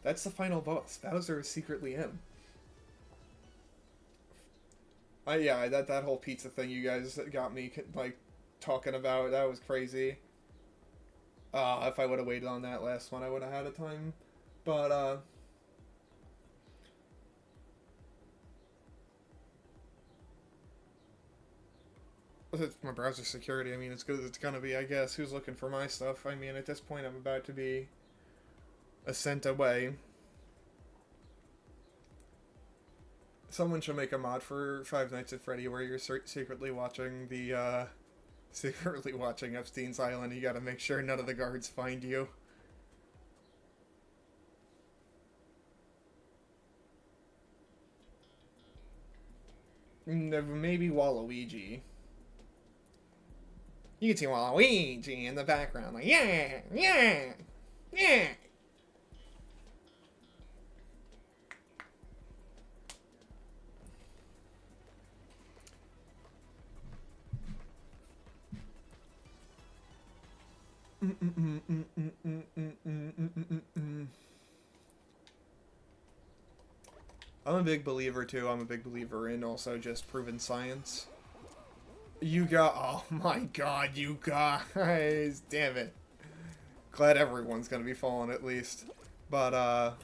That's the final boss. Bowser is secretly him. Yeah, that whole pizza thing you guys got me, like, talking about, that was crazy. If I would have waited on that last one, I would have had a time. But, my browser security, I mean, it's good as it's gonna be, I guess. Who's looking for my stuff? I mean, at this point, I'm about to be a cent away. Someone should make a mod for Five Nights at Freddy where you're secretly watching secretly watching Epstein's Island. You gotta make sure none of the guards find you. Maybe Waluigi. You can see Waluigi in the background, like, yeah, yeah, yeah. I'm a big believer too. I'm a big believer in also just proven science. Oh my god, you guys, damn it. Glad everyone's gonna be falling at least. But,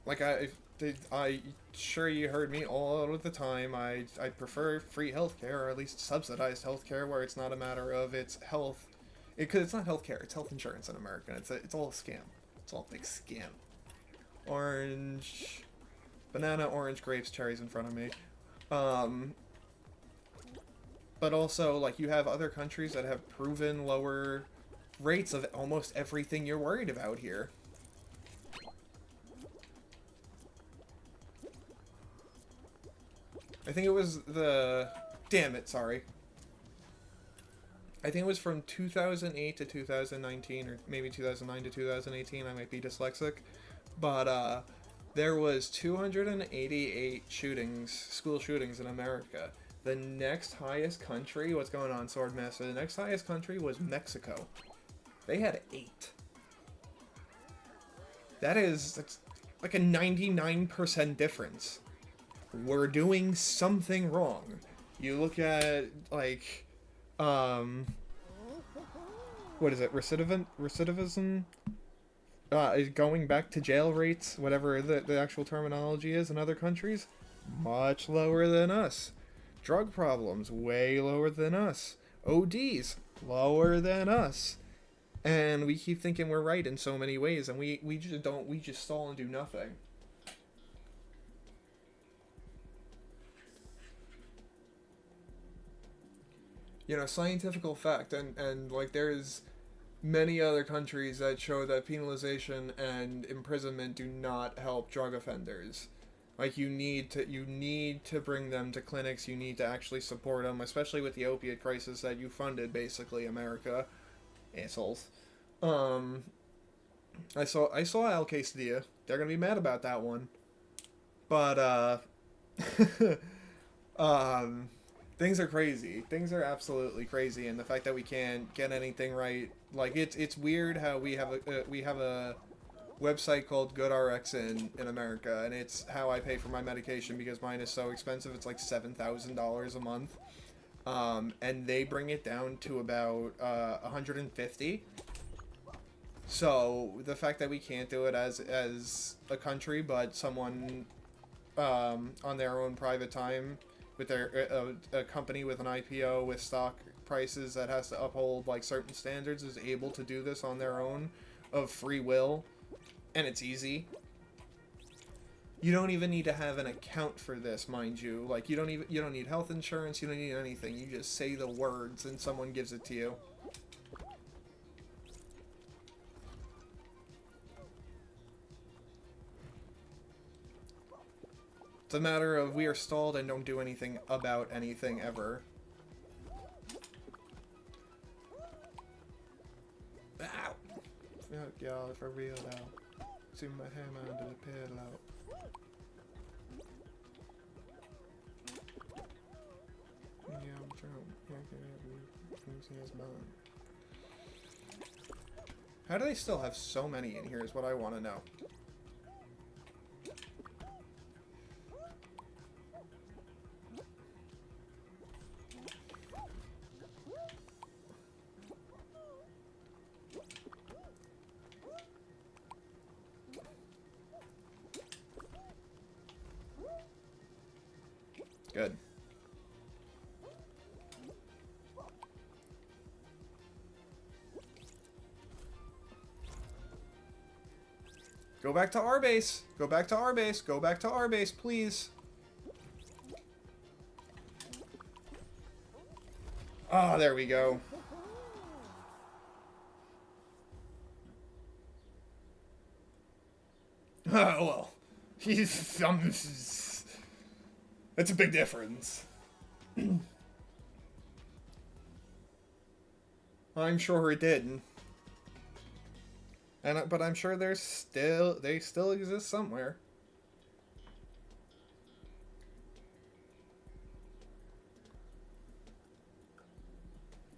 like, I sure you heard me all of the time. I prefer free healthcare, or at least subsidized healthcare, where it's not a matter of its health. Because it's not healthcare, it's health insurance in America. It's all a scam. It's all a big scam. Orange, banana, orange, grapes, cherries in front of me. But also, like, you have other countries that have proven lower rates of almost everything you're worried about here. I think it was damn it, sorry. I think it was from 2008 to 2019, or maybe 2009 to 2018. I might be dyslexic. But, There was 288 shootings, school shootings in America. The next highest country, what's going on, Swordmaster? The next highest country was Mexico. They had 8. That's like a 99% difference. We're doing something wrong. You look at, like, what is it, recidivism? Going back to jail rates, whatever the actual terminology is in other countries, much lower than us. Drug problems, way lower than us. ODs, lower than us. And we keep thinking we're right in so many ways, and we just don't, we just stall and do nothing. You know, scientific fact, and like there's many other countries that show that penalization and imprisonment do not help drug offenders. Like you need to bring them to clinics. You need to actually support them, especially with the opiate crisis that you funded, basically, America, assholes. I saw El Quesadilla. They're gonna be mad about that one, but things are crazy. Things are absolutely crazy, and the fact that we can't get anything right, like it's weird how we have a website called GoodRx in America, and it's how I pay for my medication because mine is so expensive. It's like $7,000 a month, and they bring it down to about $150. So the fact that we can't do it as a country, but someone on their own private time with their a company with an IPO with stock prices that has to uphold like certain standards is able to do this on their own of free will, and it's easy. You don't even need to have an account for this, mind you. Like you don't need health insurance, you don't need anything. You just say the words and someone gives it to you. It's a matter of we are stalled and don't do anything about anything ever. Ow! Fuck y'all, for real though. See my hammer under the pillow. Yeah, I'm drunk. How do they still have so many in here is what I want to know. Good. Go back to our base. Go back to our base. Go back to our base, please. Ah, there we go. Well, he's that's a big difference. I'm sure it did. But I'm sure they still exist somewhere.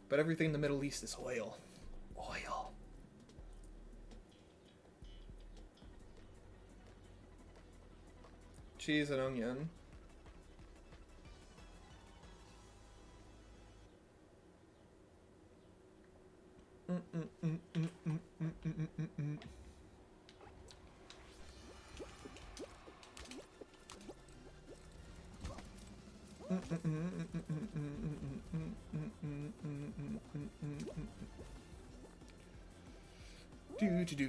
But everything in the Middle East is oil. Oil. Cheese and onion.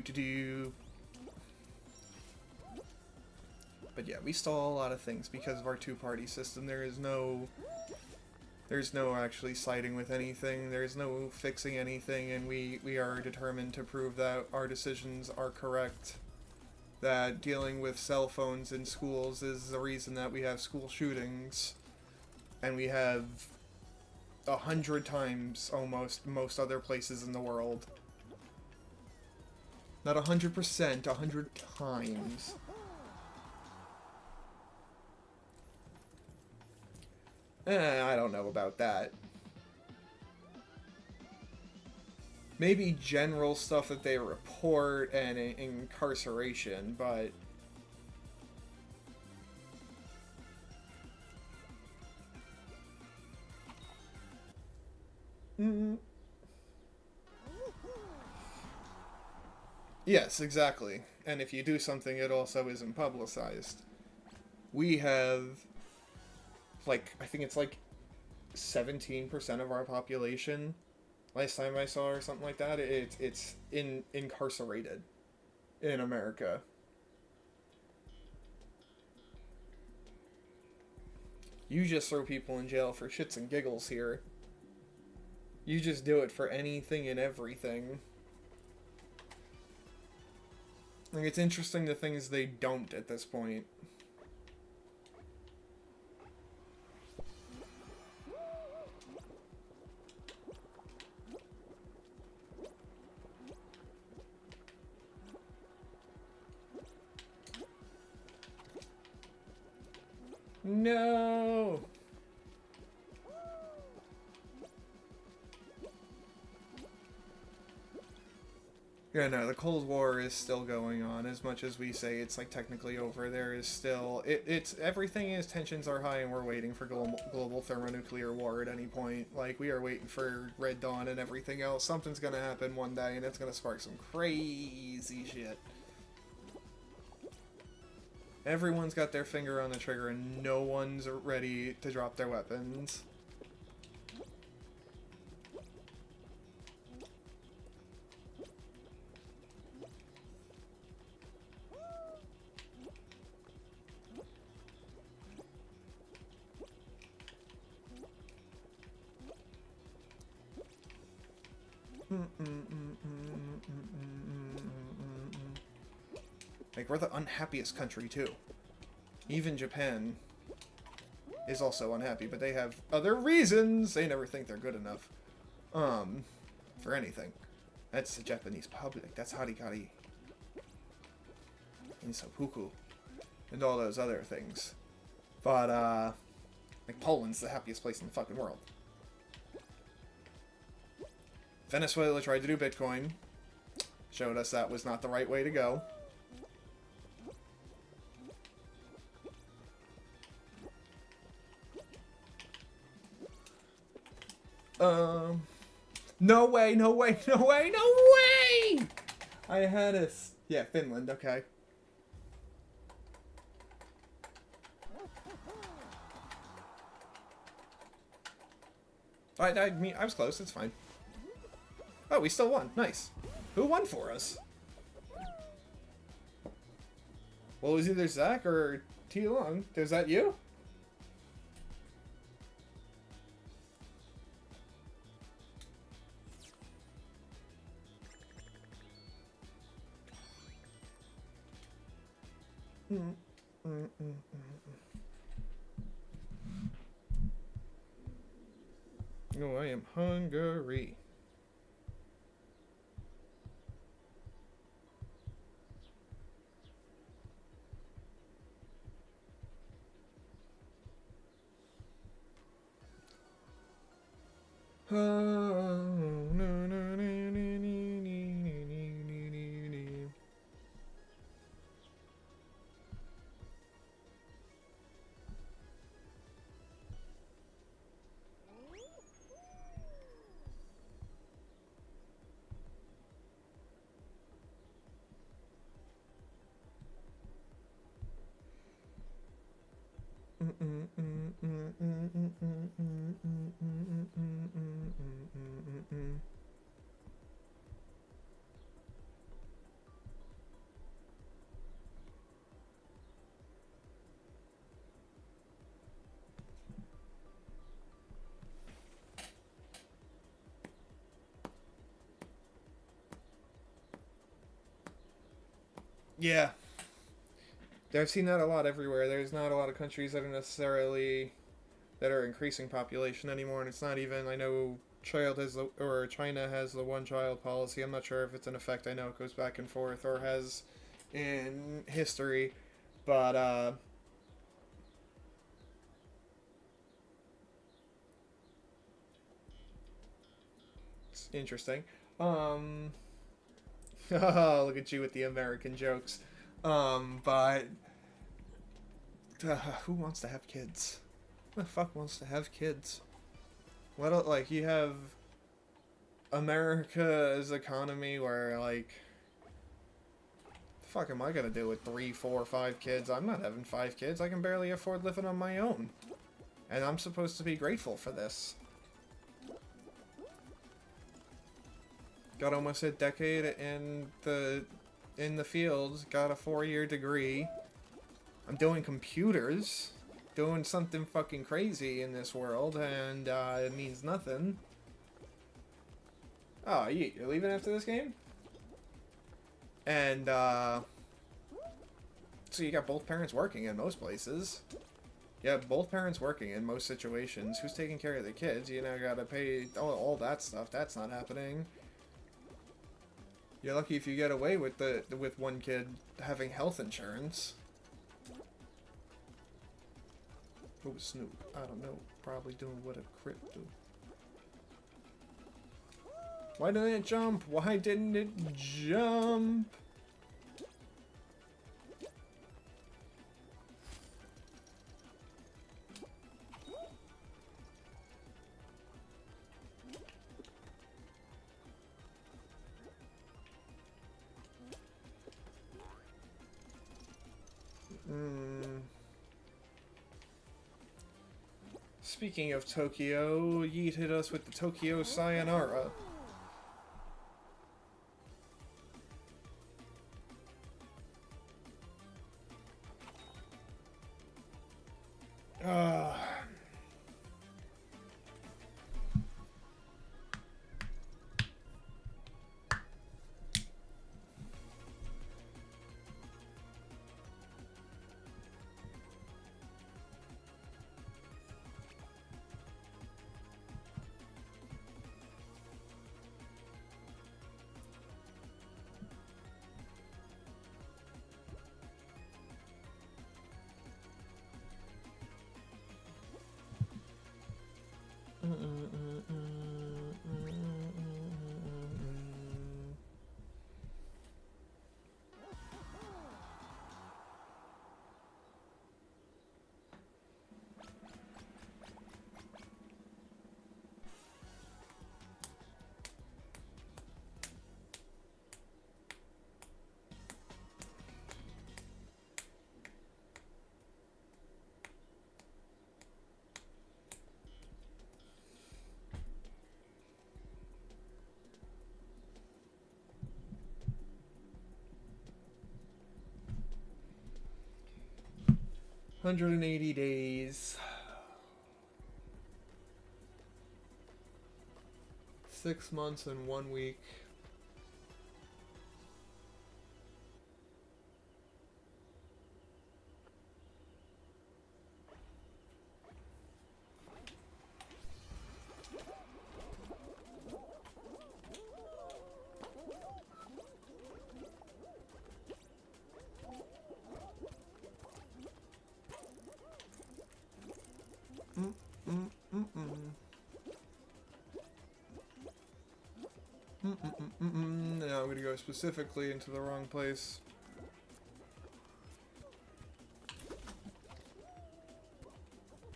Do. But yeah, we stall a lot of things because of our two-party system. There's no actually siding with anything. There's no fixing anything, and we are determined to prove that our decisions are correct. That dealing with cell phones in schools is the reason that we have school shootings, and we have 100 times almost most other places in the world. Not 100%, 100 times. I don't know about that. Maybe general stuff that they report and incarceration, but... Yes, exactly. And if you do something, it also isn't publicized. We have, like, I think it's like 17% of our population, last time I saw, or something like that, it's incarcerated in America. You just throw people in jail for shits and giggles here. You just do it for anything and everything. Like, it's interesting the things they don't at this point. No! Yeah, no, the Cold War is still going on. As much as we say it's, like, technically over, there is still... It's everything is, tensions are high, and we're waiting for global thermonuclear war at any point. Like, we are waiting for Red Dawn and everything else. Something's gonna happen one day, and it's gonna spark some crazy shit. Everyone's got their finger on the trigger, and no one's ready to drop their weapons. Like, we're the unhappiest country, too. Even Japan is also unhappy, but they have other reasons. They never think they're good enough. For anything. That's the Japanese public. That's harigari. And seppuku. And all those other things. But, like, Poland's the happiest place in the fucking world. Venezuela tried to do Bitcoin. Showed us that was not the right way to go. No way, no way, no way, no way! I had a... Yeah, Finland, okay. I mean, I was close, it's fine. Oh, we still won. Nice. Who won for us? Well, it was either Zach or T Long. Is that you? Oh, I am hungry. Yeah. I've seen that a lot everywhere. There's not a lot of countries that are necessarily that are increasing population anymore, and it's not even. I know China has the one-child policy. I'm not sure if it's in effect. I know it goes back and forth or has in history, but interesting. Look at you with the American jokes. But who wants to have kids? Who the fuck wants to have kids? Like, you have America's economy where, like, the fuck am I gonna do with 3, 4, 5 kids? I'm not having 5 kids. I can barely afford living on my own. And I'm supposed to be grateful for this. Got almost a decade in the fields, got a 4-year degree. I'm doing computers, doing something fucking crazy in this world, and it means nothing. Oh, you're leaving after this game? And, so you got both parents working in most places. Yeah, both parents working in most situations. Who's taking care of the kids? You know, gotta pay all that stuff. That's not happening. You're lucky if you get away with with one kid having health insurance. What was Snoop? I don't know. Probably doing what a Crip do. Why didn't it jump? Why didn't it jump? Speaking of Tokyo, Yeet hit us with the Tokyo Sayonara. $180. 6 months and 1 week. Now I'm gonna go specifically into the wrong place.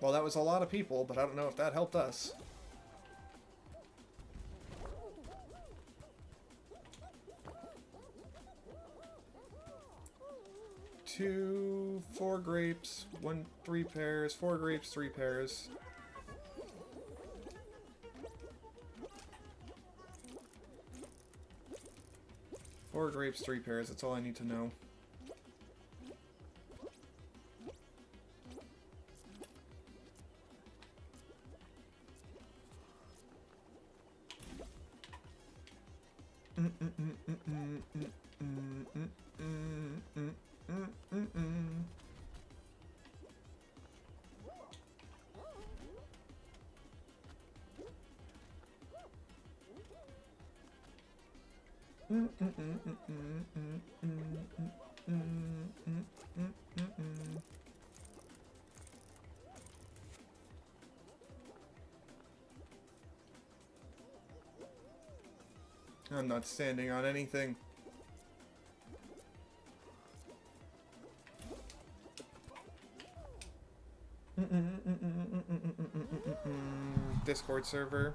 Well, that was a lot of people, but I don't know if that helped us. 2, 4 grapes, 1, 3 pears, 4 grapes, 3 pears. Four grapes, 3 pears, that's all I need to know. I'm not standing on anything. Discord server.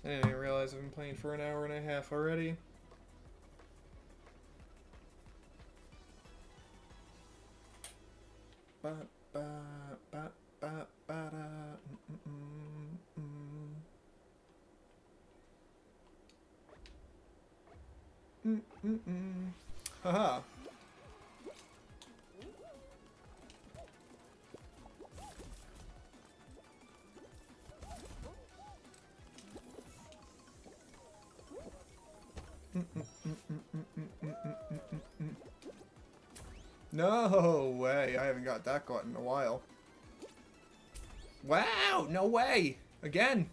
I didn't even realize I've been playing for an hour and a half already. Ba, ba, ba, ba, ba, da. Haha. No way, I haven't got that got in a while. Wow, no way! Again!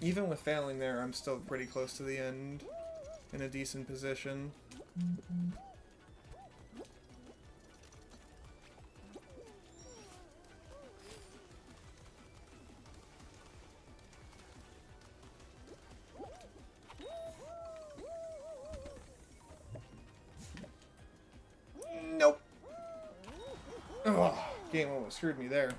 Even with failing there, I'm still pretty close to the end, in a decent position. Nope! Oh, game almost screwed me there.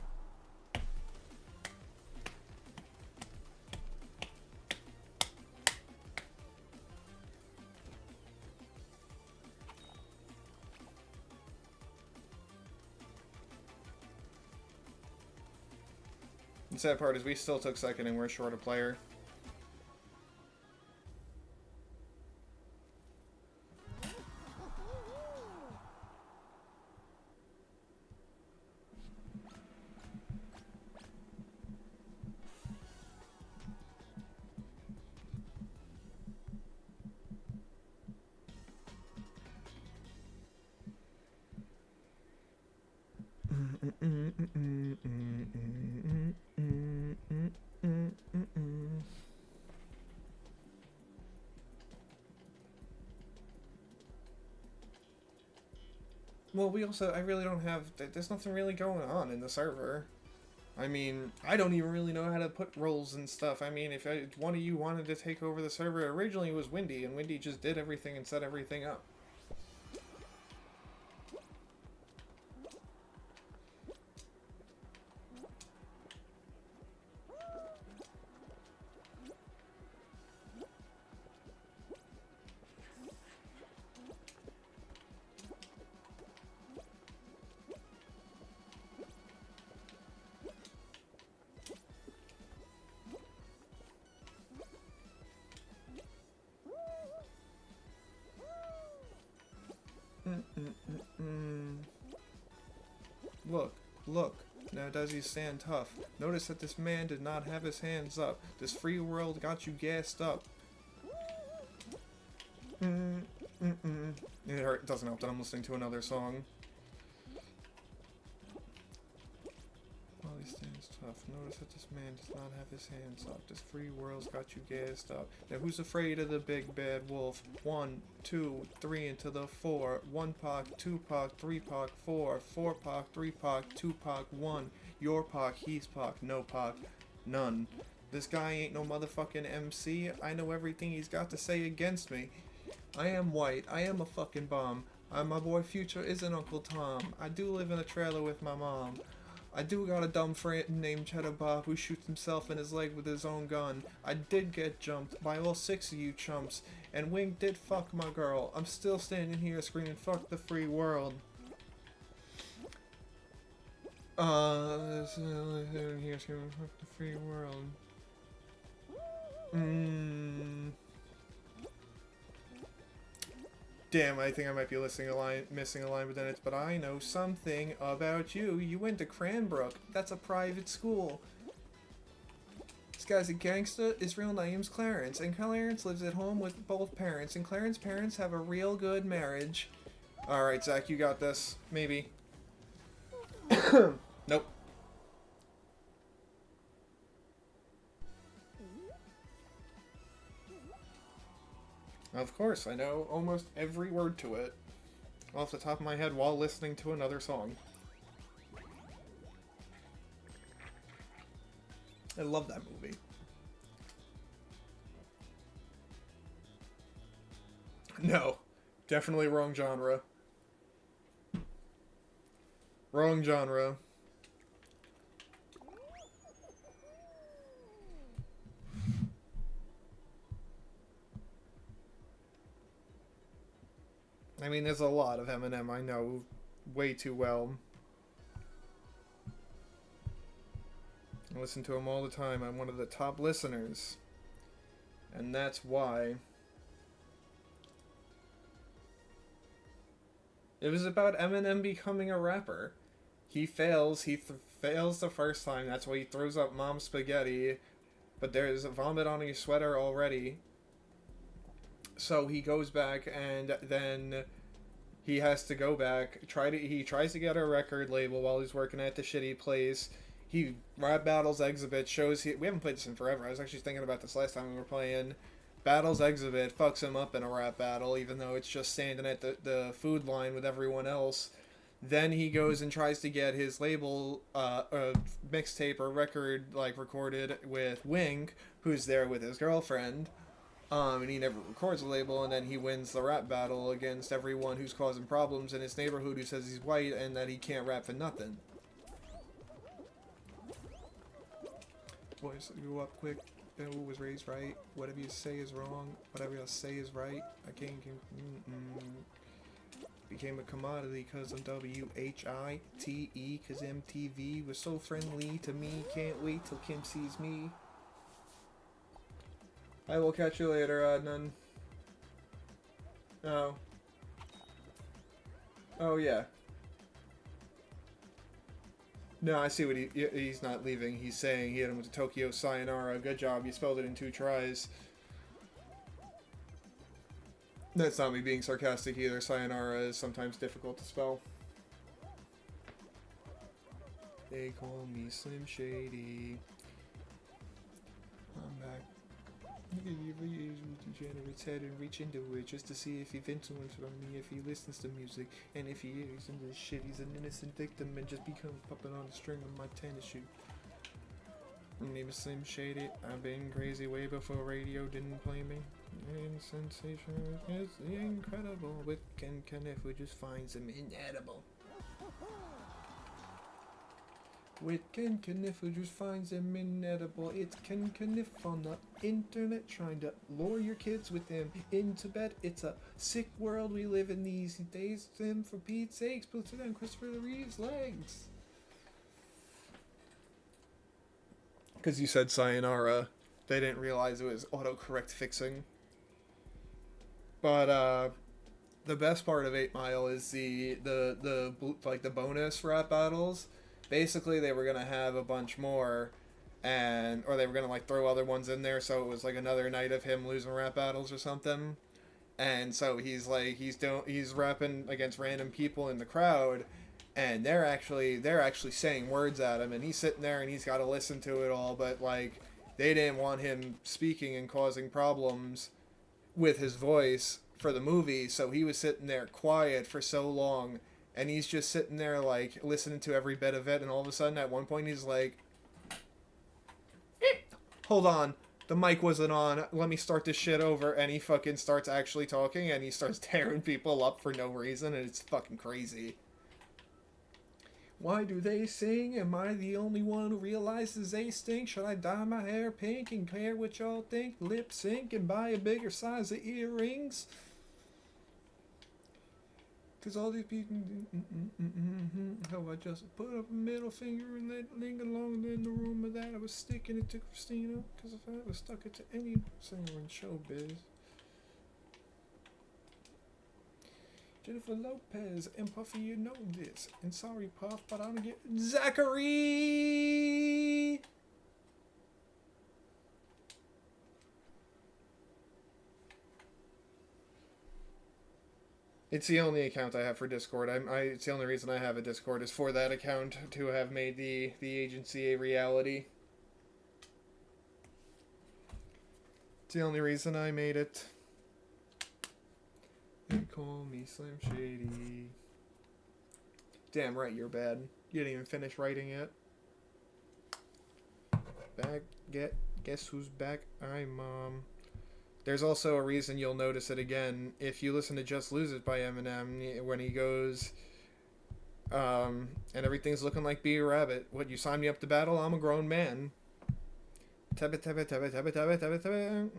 The sad part is we still took second and we're short a player. Well, I really don't have, there's nothing really going on in the server. I mean, I don't even really know how to put roles and stuff. I mean, if one of you wanted to take over the server, originally it was Windy, and Windy just did everything and set everything up. Look, now does he stand tough? Notice that this man did not have his hands up. This free world got you gassed up. It doesn't help that I'm listening to another song. While he stands tough, notice that this man does not have his hands up. This free world's got you gassed up. Now who's afraid of the big bad wolf? 1, 2, 3 into the 4. 1 Pac, 2 Pac, 3 Pac, 4. 4 Pac, 3 Pac, 2 Pac, 1. Your Pac, he's Pac, no Pac, none. This guy ain't no motherfucking MC. I know everything he's got to say against me. I am white. I am a fucking bomb. My boy Future isn't Uncle Tom. I do live in a trailer with my mom. I do got a dumb friend named Cheddar Bob who shoots himself in his leg with his own gun. I did get jumped by all 6 of you chumps, and Wing did fuck my girl. I'm still standing here screaming, fuck the free world. Here screaming, fuck the free world. Damn, I think I might be missing a line within it, but I know something about you. You went to Cranbrook. That's a private school. This guy's a gangster. His real name's Clarence, and Clarence lives at home with both parents, and Clarence's parents have a real good marriage. Alright, Zach, you got this. Maybe. Nope. Of course, I know almost every word to it off the top of my head while listening to another song. I love that movie. No, definitely wrong genre. Wrong genre. I mean, there's a lot of Eminem I know way too well. I listen to him all the time. I'm one of the top listeners. And that's why. It was about Eminem becoming a rapper. He fails. He fails the first time. That's why he throws up mom's spaghetti. But there's a vomit on his sweater already. So he goes back, and then he has to go back. He tries to get a record label while he's working at the shitty place. He rap battles Exhibit, we haven't played this in forever. I was actually thinking about this last time we were playing. Battles Exhibit, fucks him up in a rap battle, even though it's just standing at the food line with everyone else. Then he goes and tries to get his label, a mixtape or record, recorded with Wink, who's there with his girlfriend. And he never records a label, and then he wins the rap battle against everyone who's causing problems in his neighborhood who says he's white and that he can't rap for nothing. Boys, grew up quick, and was raised right. Whatever you say is wrong. Whatever you say is right. I can't. Became a commodity because of WHITE, because MTV was so friendly to me. Can't wait till Kim sees me. I will catch you later, Adnan. Oh. Oh, yeah. No, I see what he's not leaving. He's saying he hit him with the Tokyo Sayonara. Good job, you spelled it in 2 tries. That's not me being sarcastic either. Sayonara is sometimes difficult to spell. They call me Slim Shady. I'm back. He degenerates head and reach into it just to see if he's influenced on me, if he listens to music, and if he is into this shit, he's an innocent victim and just becomes puppet on the string of my tennis shoe. My name is Slim Shady. I've been crazy way before radio didn't play me. And sensational is incredible. With Ken Kniff, who just finds him inedible. With Ken Kniff, who just finds him inedible. It's Ken Kniff on the internet trying to lure your kids with him into bed. It's a sick world we live in these days. Him, for Pete's sakes, puts it on Christopher Reeve's legs. Because you said sayonara, they didn't realize it was autocorrect fixing. But the best part of 8 Mile is the bonus rap battles. Basically, they were gonna have a bunch more, or they were gonna throw other ones in there, so it was another night of him losing rap battles or something. And so he's rapping against random people in the crowd, and they're actually saying words at him, and he's sitting there and he's got to listen to it all. But they didn't want him speaking and causing problems with his voice for the movie, so he was sitting there quiet for so long. And he's just sitting there, listening to every bit of it, and all of a sudden, at one point, he's like, hold on, the mic wasn't on, let me start this shit over, and he fucking starts actually talking, and he starts tearing people up for no reason, and it's fucking crazy. Why do they sing? Am I the only one who realizes they stink? Should I dye my hair pink and care what y'all think? Lip sync and buy a bigger size of earrings? Cause all these people, how I just put up a middle finger and let linger longer than the rumor that I was sticking it to Christina. Cause if I ever stuck it to any singer in showbiz, Jennifer Lopez and Puffy, you know this. And sorry, Puff, but I don't get Zachary. It's the only account I have for Discord. It's the only reason I have a Discord is for that account to have made the agency a reality. It's the only reason I made it. They call me Slim Shady. Damn right, you're bad. You didn't even finish writing it. Back, guess who's back? I'm There's also a reason you'll notice it again if you listen to Just Lose It by Eminem when he goes, and everything's looking like Be a Rabbit. What, you signed me up to battle? I'm a grown man. Tebba tebba tebba tebba tebba tebba tebba.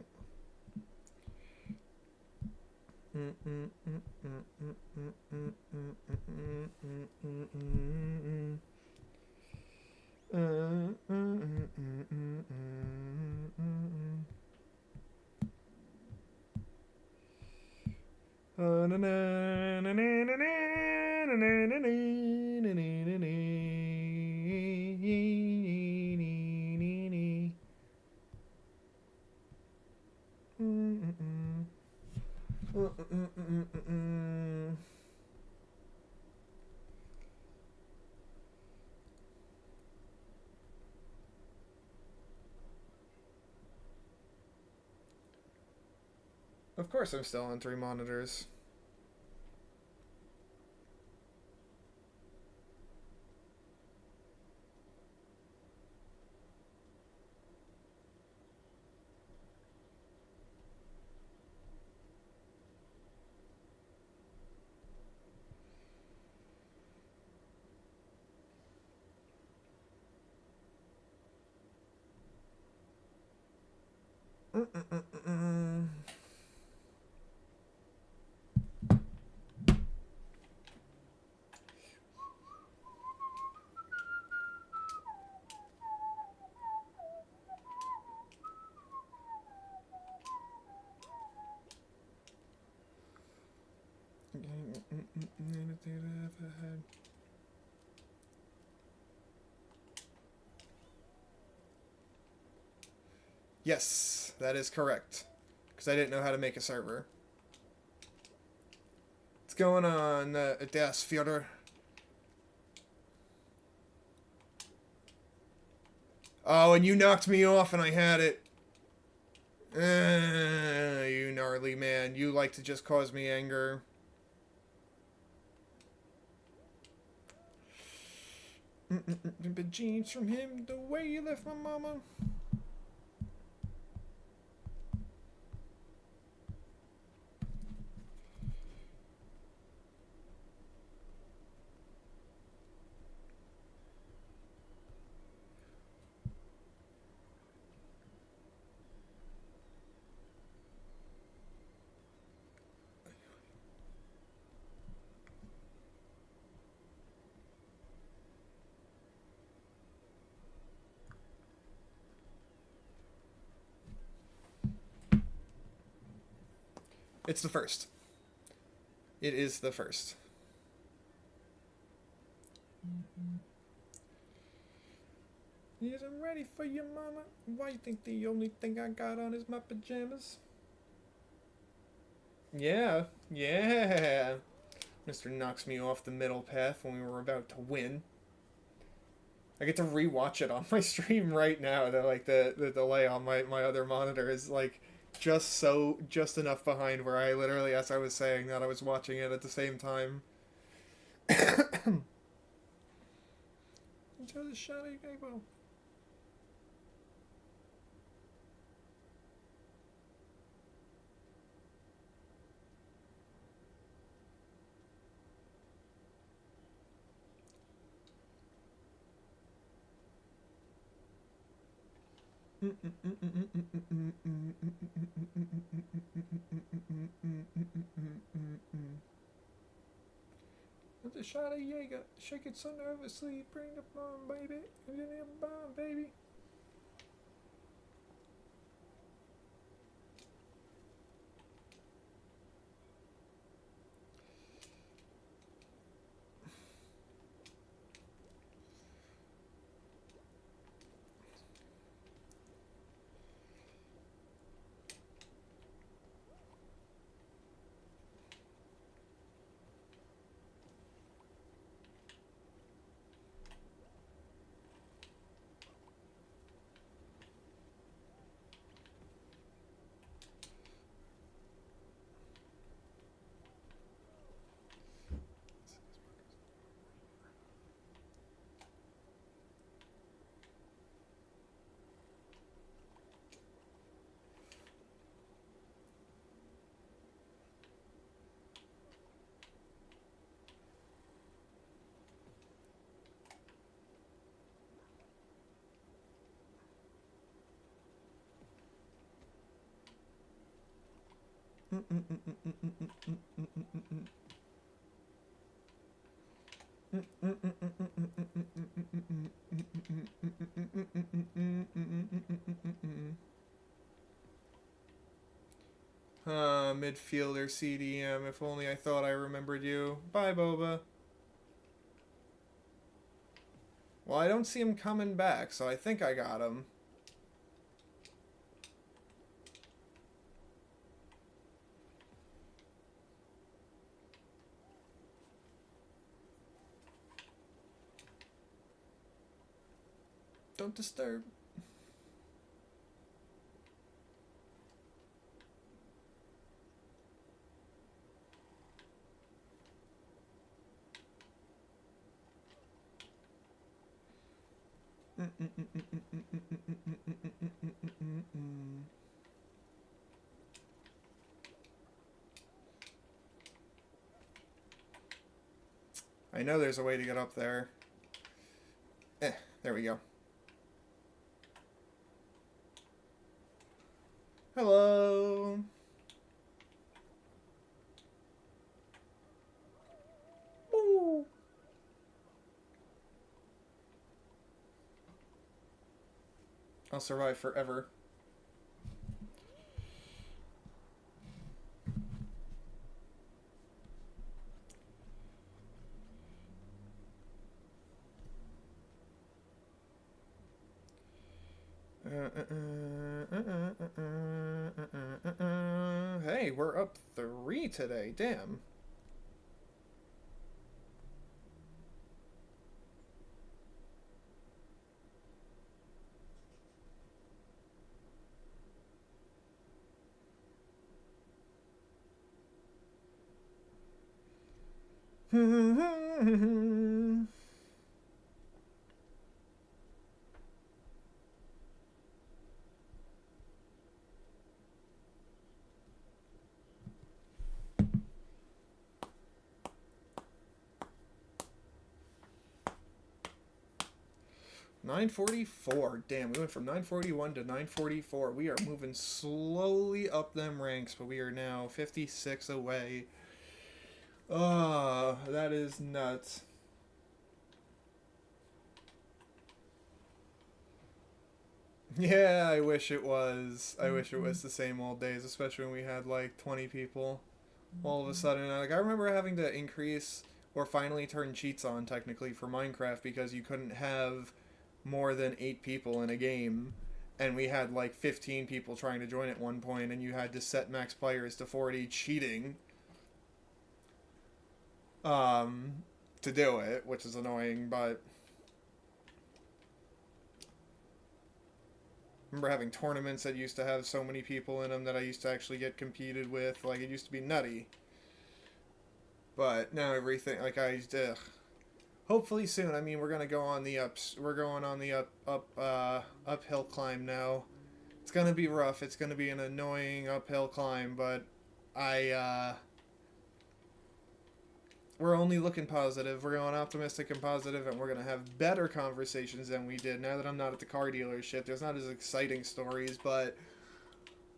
Of course I'm still on 3 monitors. Yes, that is correct. Because I didn't know how to make a server. What's going on, Das Fyodor? Oh, and you knocked me off and I had it. You gnarly man. You like to just cause me anger. But jeans from him, the way you left my mama. It's the first. It is the first. Yes, I'm ready for you, mama. Why you think the only thing I got on is my pajamas? Yeah. Mr. knocks me off the middle path when we were about to win. I get to rewatch it on my stream right now. The delay on my other monitor is like just enough behind where I literally, as I was saying that, I was watching it at the same time. Enjoy the shot of your game. With a shot of Jaeger, shake it so nervously, bring the bomb, baby. Bring the bomb, baby. Midfielder CDM. If only I thought I remembered you. Bye, Boba. Well, I don't see him coming back, so I think I got him. Don't disturb. I know there's a way to get up there. There we go. Hello. Woo. I'll survive forever. Hey, we're up 3 today. Damn. $944. Damn, we went from 941 to 944. We are moving slowly up them ranks, but we are now 56 away. That is nuts. Yeah, I wish it was. I wish it was the same old days, especially when we had like 20 people. All of a sudden, like I remember having to increase or finally turn cheats on technically for Minecraft because you couldn't have more than 8 people in a game, and we had like 15 people trying to join at one point, and you had to set max players to 40 cheating to do it, which is annoying. But I remember having tournaments that used to have so many people in them that I used to actually get competed with. Like, it used to be nutty. But now everything, like, hopefully soon. I mean, we're gonna go on the ups. We're going on the uphill climb now. It's gonna be rough. It's gonna be an annoying uphill climb, but I we're only looking positive. We're going optimistic and positive, and we're gonna have better conversations than we did. Now that I'm not at the car dealership, there's not as exciting stories, but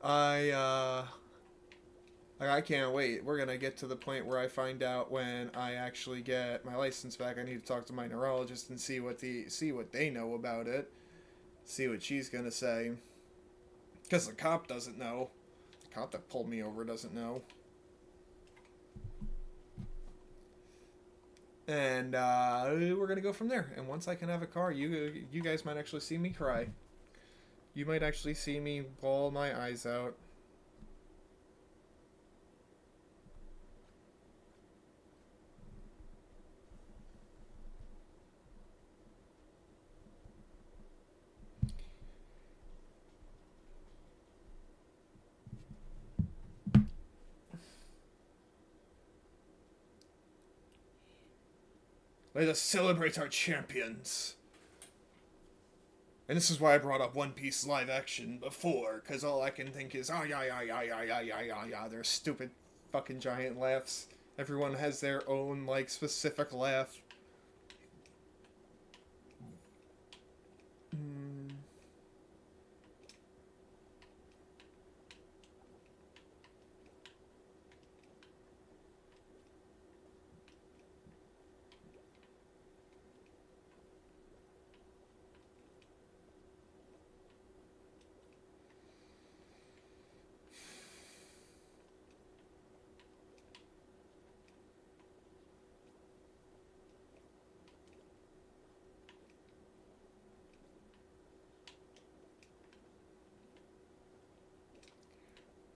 I like, I can't wait. We're gonna get to the point where I find out when I actually get my license back. I need to talk to my neurologist and see what they know about it. See what she's gonna say. Because the cop doesn't know. The cop that pulled me over doesn't know. And we're gonna go from there. And once I can have a car, you guys might actually see me cry. You might actually see me bawl my eyes out. Let us celebrate our champions. And this is why I brought up One Piece live action before, because all I can think is, their stupid fucking giant laughs. Everyone has their own, like, specific laugh.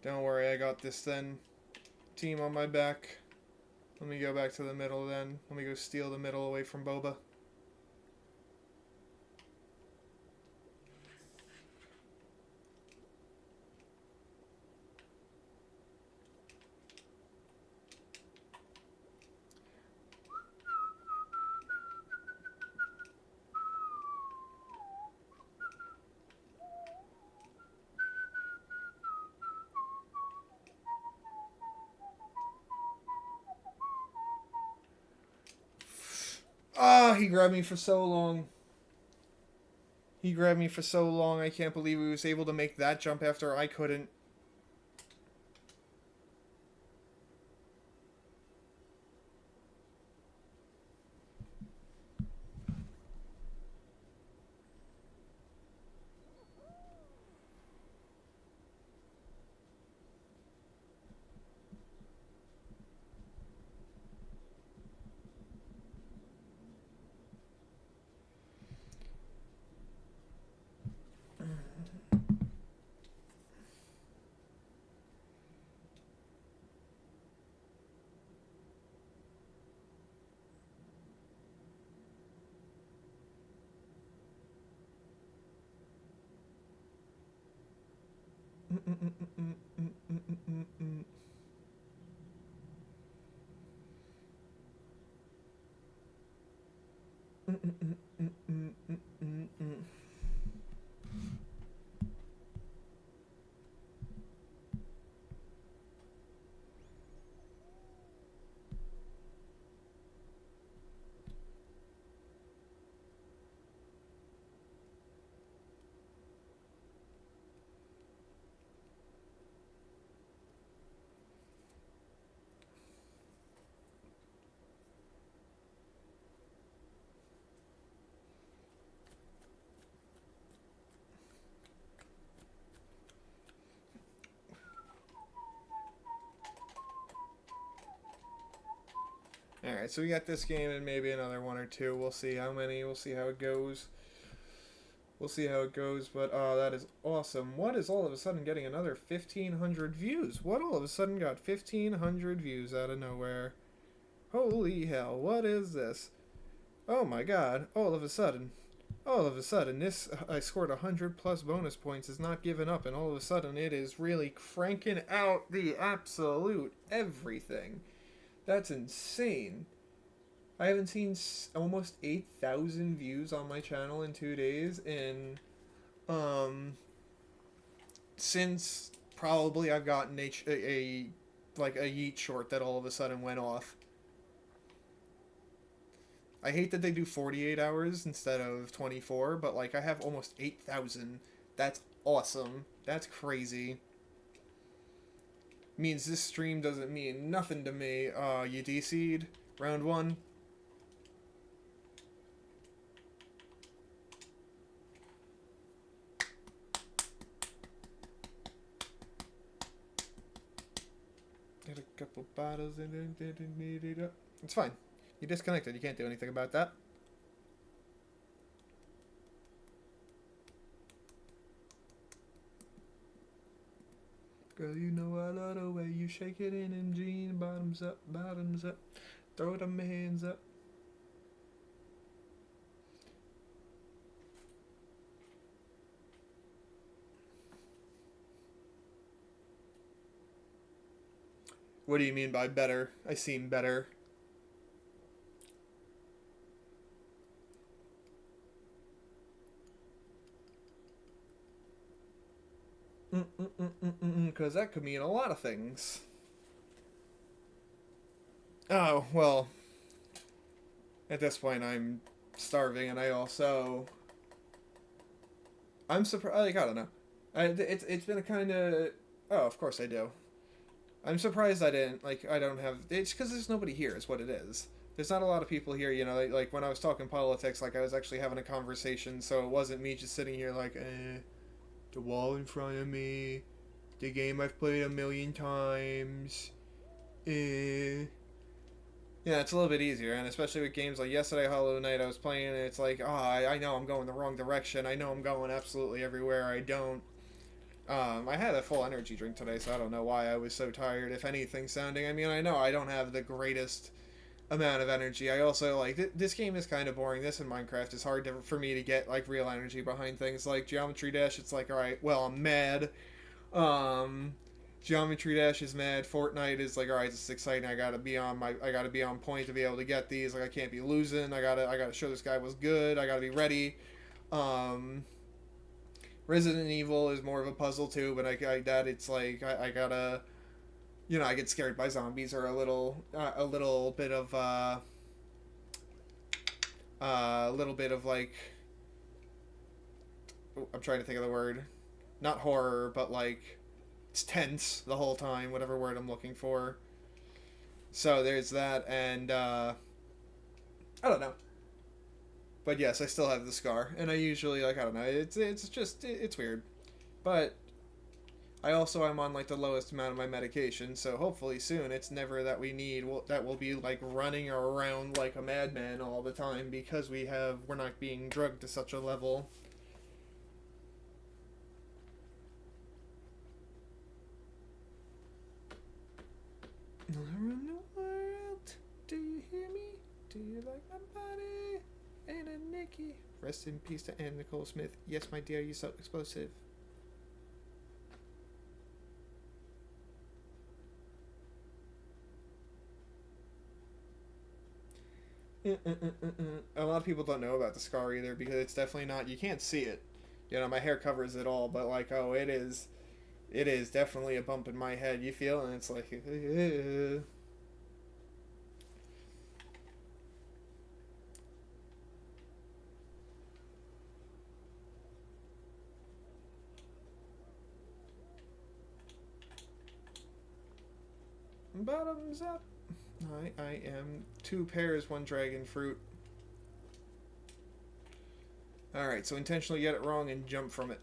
Don't worry, I got this then. Team on my back. Let me go back to the middle then. Let me go steal the middle away from Boba. Ah, he grabbed me for so long. He grabbed me for so long. I can't believe he was able to make that jump after I couldn't. Alright, so we got this game and maybe another one or two. We'll see how many. We'll see how it goes. We'll see how it goes, but that is awesome. What is all of a sudden getting another 1,500 views? What all of a sudden got 1,500 views out of nowhere? Holy hell, what is this? Oh my god, all of a sudden, this, I scored 100 plus bonus points, is not giving up, and all of a sudden it is really cranking out the absolute everything. That's insane. I haven't seen almost 8,000 views on my channel in 2 days, and since probably I've gotten a Yeet short that all of a sudden went off. I hate that they do 48 hours instead of 24, but like I have almost 8,000. That's awesome. That's crazy. Means this stream doesn't mean nothing to me. You DC'd round 1. Got a couple bottles and then didn't need it up. It's fine. You disconnected. You can't do anything about that. Girl, you know I love the way you shake it in them jeans. Bottoms up, bottoms up. Throw them hands up. What do you mean by better? I seem better. Because that could mean a lot of things. Oh, well. At this point, I'm starving, and I also... I'm surprised... Like, I don't know. It's been a kind of... Oh, of course I do. I'm surprised I didn't... Like, I don't have... It's because there's nobody here, is what it is. There's not a lot of people here, you know, like when I was talking politics, like, I was actually having a conversation, so it wasn't me just sitting here like, the wall in front of me, the game I've played 1,000,000 times, Yeah, it's a little bit easier, and especially with games like yesterday, Hollow Knight, I was playing, and it's like, I know I'm going the wrong direction, I know I'm going absolutely everywhere, I don't. I had a full energy drink today, so I don't know why I was so tired, if anything, sounding. I mean, I know I don't have the greatest amount of energy. I also, like, this game is kind of boring. This in Minecraft is hard for me to get, like, real energy behind things. Like, Geometry Dash, it's like, alright, well, I'm mad. Geometry Dash is mad. Fortnite is like, alright, this is exciting. I gotta be on point to be able to get these. Like, I can't be losing. I gotta show this guy was good. I gotta be ready. Resident Evil is more of a puzzle too, but I it's like I gotta, you know, I get scared by zombies or a little bit of like, I'm trying to think of the word, not horror, but like it's tense the whole time, whatever word I'm looking for. So there's that, and I don't know. But yes, I still have the scar, and I usually, like, I don't know, it's weird. But I also am on, like, the lowest amount of my medication, so hopefully soon it's never that we'll be, like, running around like a madman all the time because we're not being drugged to such a level. Around the world, do you hear me? Do you like my body? And a Nikki. Rest in peace to Anne Nicole Smith. Yes, my dear, you're so explosive. A lot of people don't know about the scar either because it's definitely not. You can't see it. You know, my hair covers it all, but like, oh, it is definitely a bump in my head. You feel, and it's like. Bottoms up. I am 2 pears, 1 dragon fruit. Alright, so intentionally get it wrong and jump from it.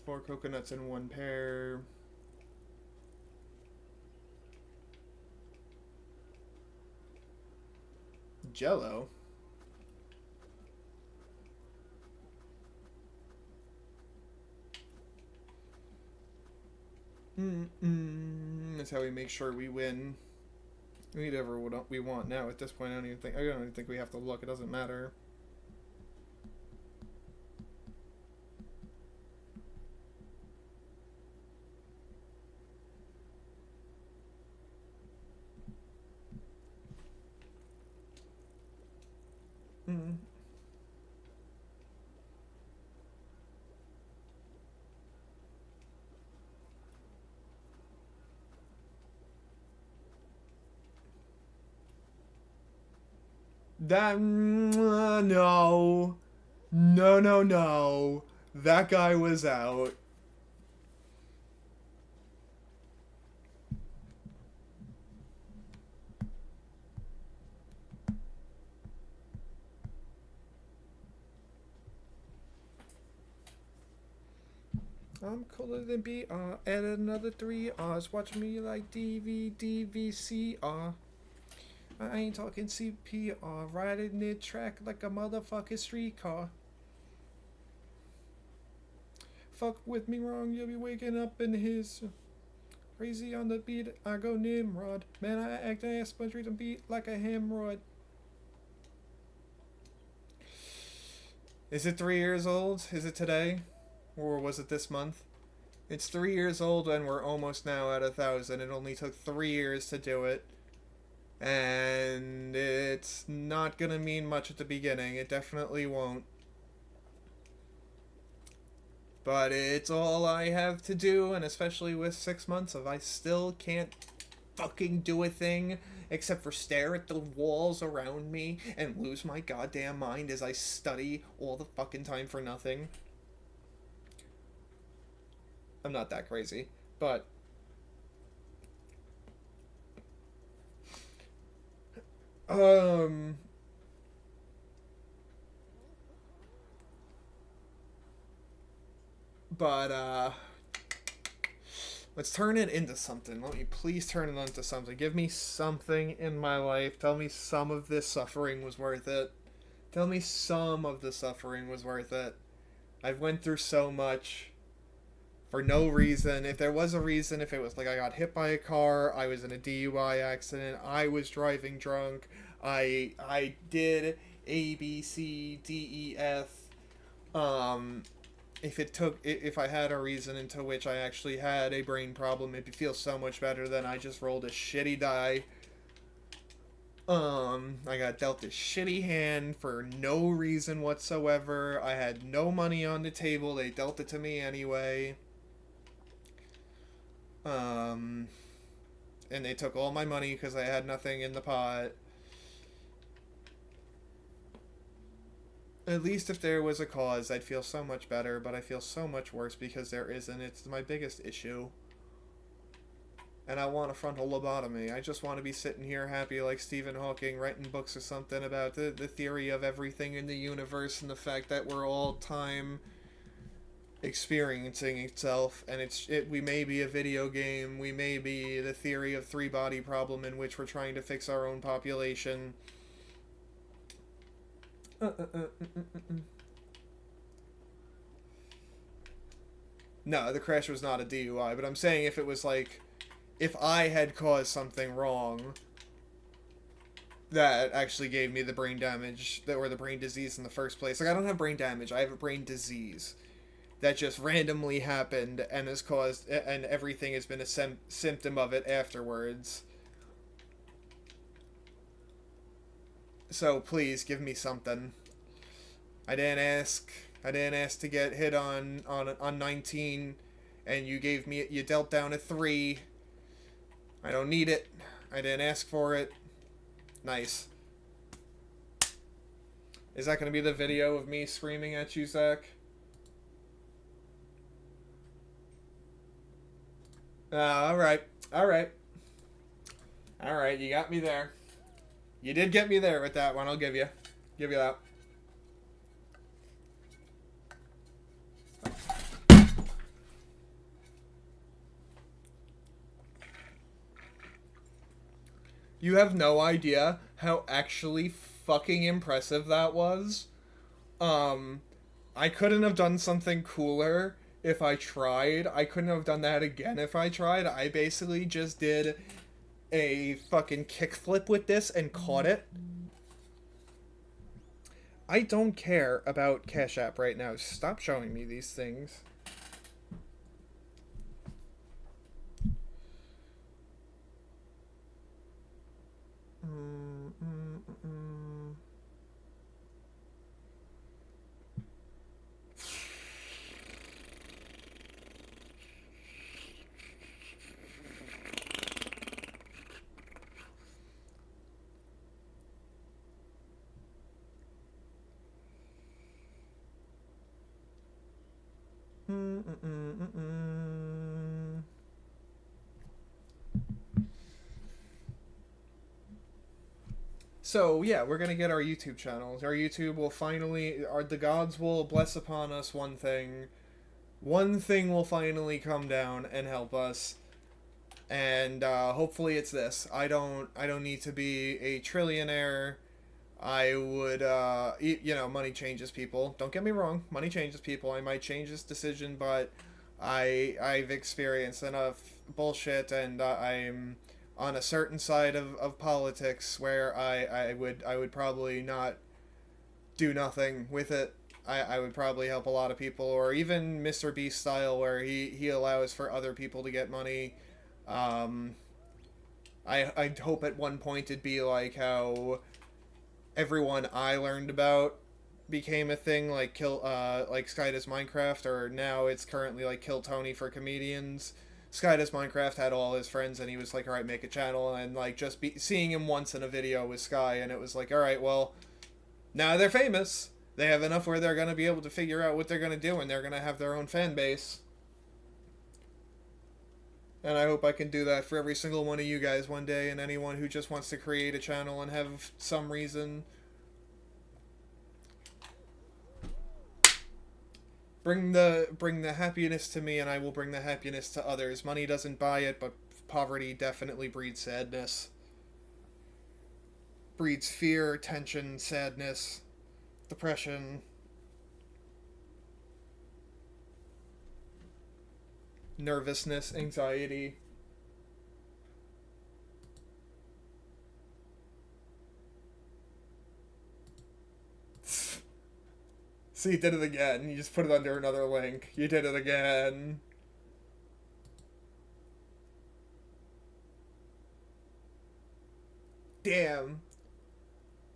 Four coconuts and 1 pear. Jello? That's how we make sure we win. We eat whatever we want now. At this point, I don't even think we have to look. It doesn't matter. That no, no. That guy was out. I'm cooler than BR. Added another 3 R's. Watch me like DVDVCR. I ain't talking CPR. Riding the track like a motherfucking streetcar. Fuck with me wrong, you'll be waking up in his. Crazy on the beat, I go Nimrod. Man, I act ass, but treat and beat like a hemorrhoid. Is it 3 years old? Is it today? Or was it this month? It's 3 years old and we're almost now at 1,000. It only took 3 years to do it. And it's not gonna mean much at the beginning. It definitely won't. But it's all I have to do, and especially with 6 months of I still can't fucking do a thing except for stare at the walls around me and lose my goddamn mind as I study all the fucking time for nothing. I'm not that crazy, but let's turn it into something. Let me please turn it into something. Give me something in my life. Tell me some of this suffering was worth it. Tell me some of the suffering was worth it. I've went through so much for no reason. If there was a reason, if it was like I got hit by a car, I was in a DUI accident, I was driving drunk, I did A, B, C, D, E, F. If I had a reason into which I actually had a brain problem, it'd feel so much better than I just rolled a shitty die. I got dealt a shitty hand for no reason whatsoever. I had no money on the table. They dealt it to me anyway. And they took all my money because I had nothing in the pot. At least if there was a cause, I'd feel so much better, but I feel so much worse because there isn't. It's my biggest issue. And I want a frontal lobotomy. I just want to be sitting here happy like Stephen Hawking writing books or something about the theory of everything in the universe and the fact that we're all time experiencing itself, and we may be a video game, we may be the theory of 3-body problem in which we're trying to fix our own population. No, the crash was not a DUI, but I'm saying if it was like, if I had caused something wrong that actually gave me the brain damage, or the brain disease in the first place. Like, I don't have brain damage, I have a brain disease that just randomly happened and has caused, and everything has been a symptom of it afterwards. So please give me something. I didn't ask to get hit on 19, and you dealt down a 3. I don't need it. I didn't ask for it. Nice. Is that going to be the video of me screaming at you, Zach? Alright. Alright, you got me there. You did get me there with that one, I'll give you. Give you that. You have no idea how actually fucking impressive that was. I couldn't have done something cooler if I tried. I couldn't have done that again if I tried. I basically just did a fucking kickflip with this and caught it. I don't care about Cash App right now. Stop showing me these things. So yeah, we're gonna get our YouTube channels. Our YouTube will finally, the gods will bless upon us one thing. One thing will finally come down and help us, and hopefully it's this. I don't need to be a trillionaire. I would, money changes people. Don't get me wrong, money changes people. I might change this decision, but I've experienced enough bullshit, and I'm on a certain side of politics where I would probably not do nothing with it. I would probably help a lot of people, or even Mr. Beast style, where he allows for other people to get money. Um, I'd hope at one point it'd be like how everyone I learned about became a thing, like like Sky Does Minecraft, or now it's currently like Kill Tony for comedians. Sky Does Minecraft had all his friends, and he was like, all right, make a channel, and like just seeing him once in a video with Sky, and it was like, all right, well, now they're famous. They have enough where they're gonna be able to figure out what they're gonna do, and they're gonna have their own fan base. And I hope I can do that for every single one of you guys one day, and anyone who just wants to create a channel and have some reason. Bring the happiness to me, and I will bring the happiness to others. Money doesn't buy it, but poverty definitely breeds sadness. Breeds fear, tension, sadness, depression, nervousness, anxiety. See, you did it again. You just put it under another link. You did it again. Damn.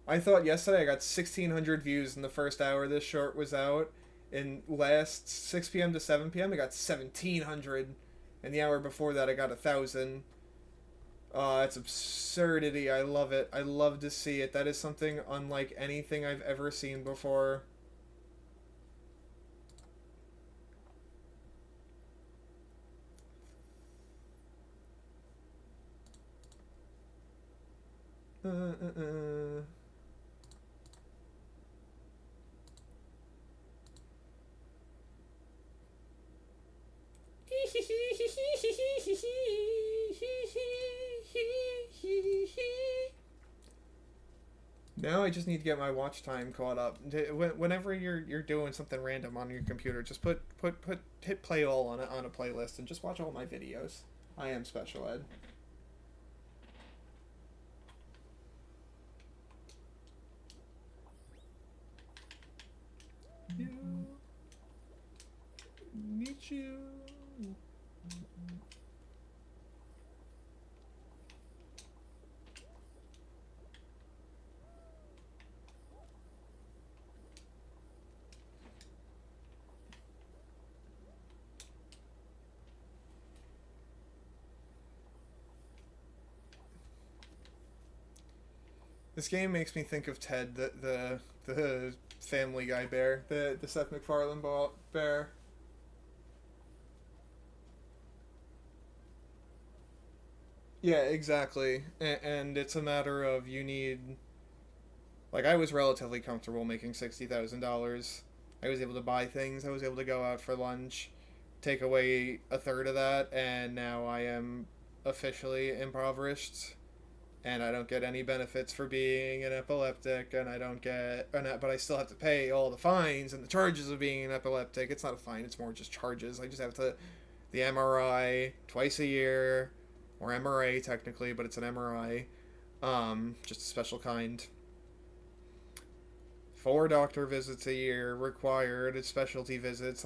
I thought yesterday I got 1,600 views in the first hour this short was out. In last 6 p.m. to 7 p.m. I got 1,700. And the hour before that I got 1,000. It's absurdity. I love it. I love to see it. That is something unlike anything I've ever seen before. uh, uh, uh. Now I just need to get my watch time caught up. Whenever you're doing something random on your computer, just hit play all on a playlist and just watch all my videos. I am special ed. You need you. This game makes me think of Ted, the Family Guy bear, the Seth MacFarlane bear. Yeah, exactly. And it's a matter of you need. Like, I was relatively comfortable making $60,000. I was able to buy things. I was able to go out for lunch, take away a third of that, and now I am officially impoverished. And I don't get any benefits for being an epileptic, and I don't get, but I still have to pay all the fines and the charges of being an epileptic. It's not a fine; it's more just charges. I just have to, the MRI twice a year, or MRA technically, but it's an MRI, just a special kind. 4 doctor visits a year required. It's specialty visits.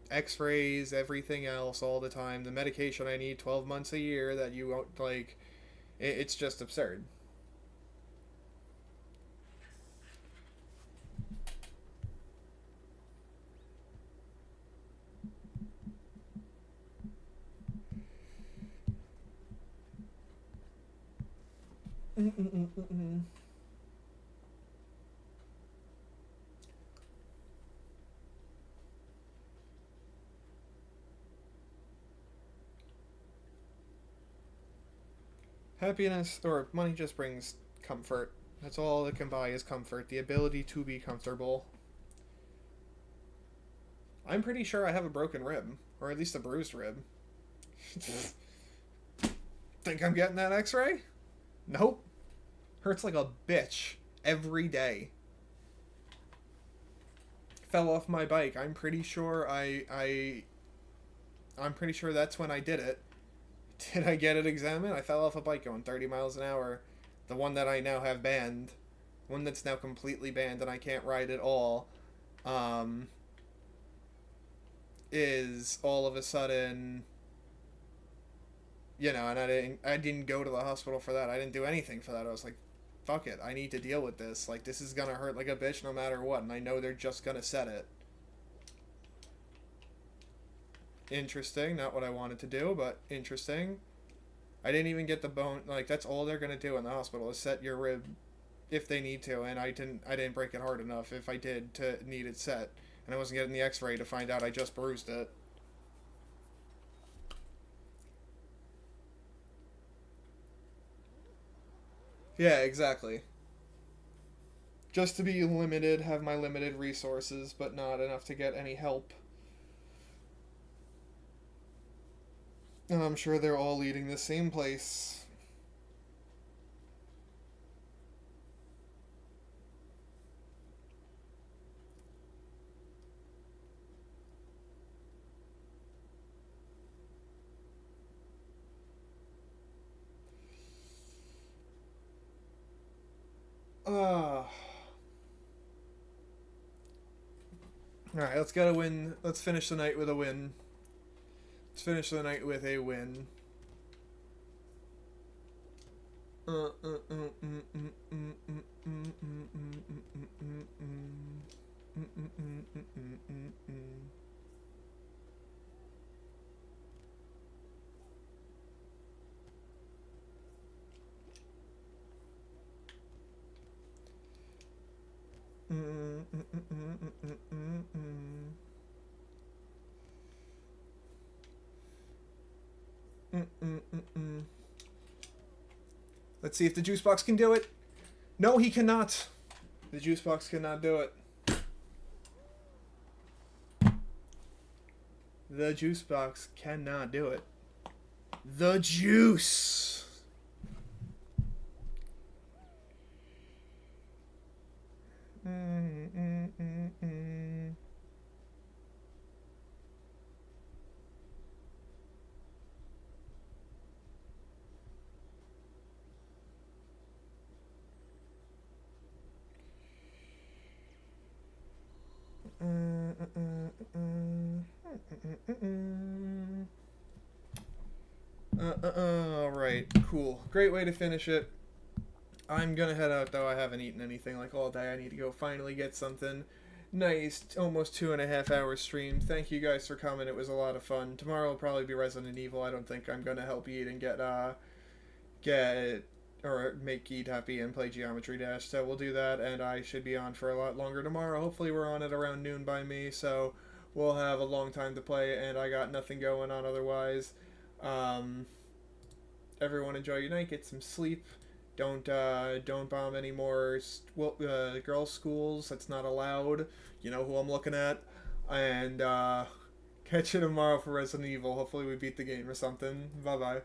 X-rays, everything else all the time. The medication I need 12 months a year that you won't like. It's just absurd. Happiness or money just brings comfort. That's all it can buy is comfort, the ability to be comfortable. I'm pretty sure I have a broken rib, or at least a bruised rib. Think I'm getting that x-ray? Nope. Hurts like a bitch every day. Fell off my bike. I'm pretty sure I'm pretty sure that's when I did it. Did I get it examined? I fell off a bike going 30 miles an hour. The one that I now have banned. One that's now completely banned and I can't ride at all. Is all of a sudden, and I didn't go to the hospital for that. I didn't do anything for that. I was like, fuck it. I need to deal with this. Like, this is gonna hurt like a bitch no matter what, and I know they're just gonna set it. Interesting. Not what I wanted to do, but interesting. I didn't even get the bone. Like, that's all they're gonna do in the hospital is set your rib if they need to, and I didn't break it hard enough if I did to need it set, and I wasn't getting the x-ray to find out I just bruised it. Yeah, exactly. Just to be limited, have my limited resources, but not enough to get any help. And I'm sure they're all leading the same place. Alright, let's get a win. Let's finish the night with a win. Let's finish the night with a win. Let's see if the juice box can do it. No, he cannot. The juice box cannot do it. The juice box cannot do it. The juice. Alright, cool. Great way to finish it. I'm gonna head out though. I haven't eaten anything like all day. I need to go finally get something nice. Almost 2.5 hour stream. Thank you guys for coming. It was a lot of fun. Tomorrow will probably be Resident Evil. I don't think I'm gonna help Eat and get or make Geet happy and play Geometry Dash. So we'll do that, and I should be on for a lot longer tomorrow. Hopefully we're on at around noon by me, so we'll have a long time to play, and I got nothing going on otherwise. Everyone enjoy your night, get some sleep. Don't bomb any more girls' schools. That's not allowed. You know who I'm looking at. And catch you tomorrow for Resident Evil. Hopefully we beat the game or something. Bye-bye.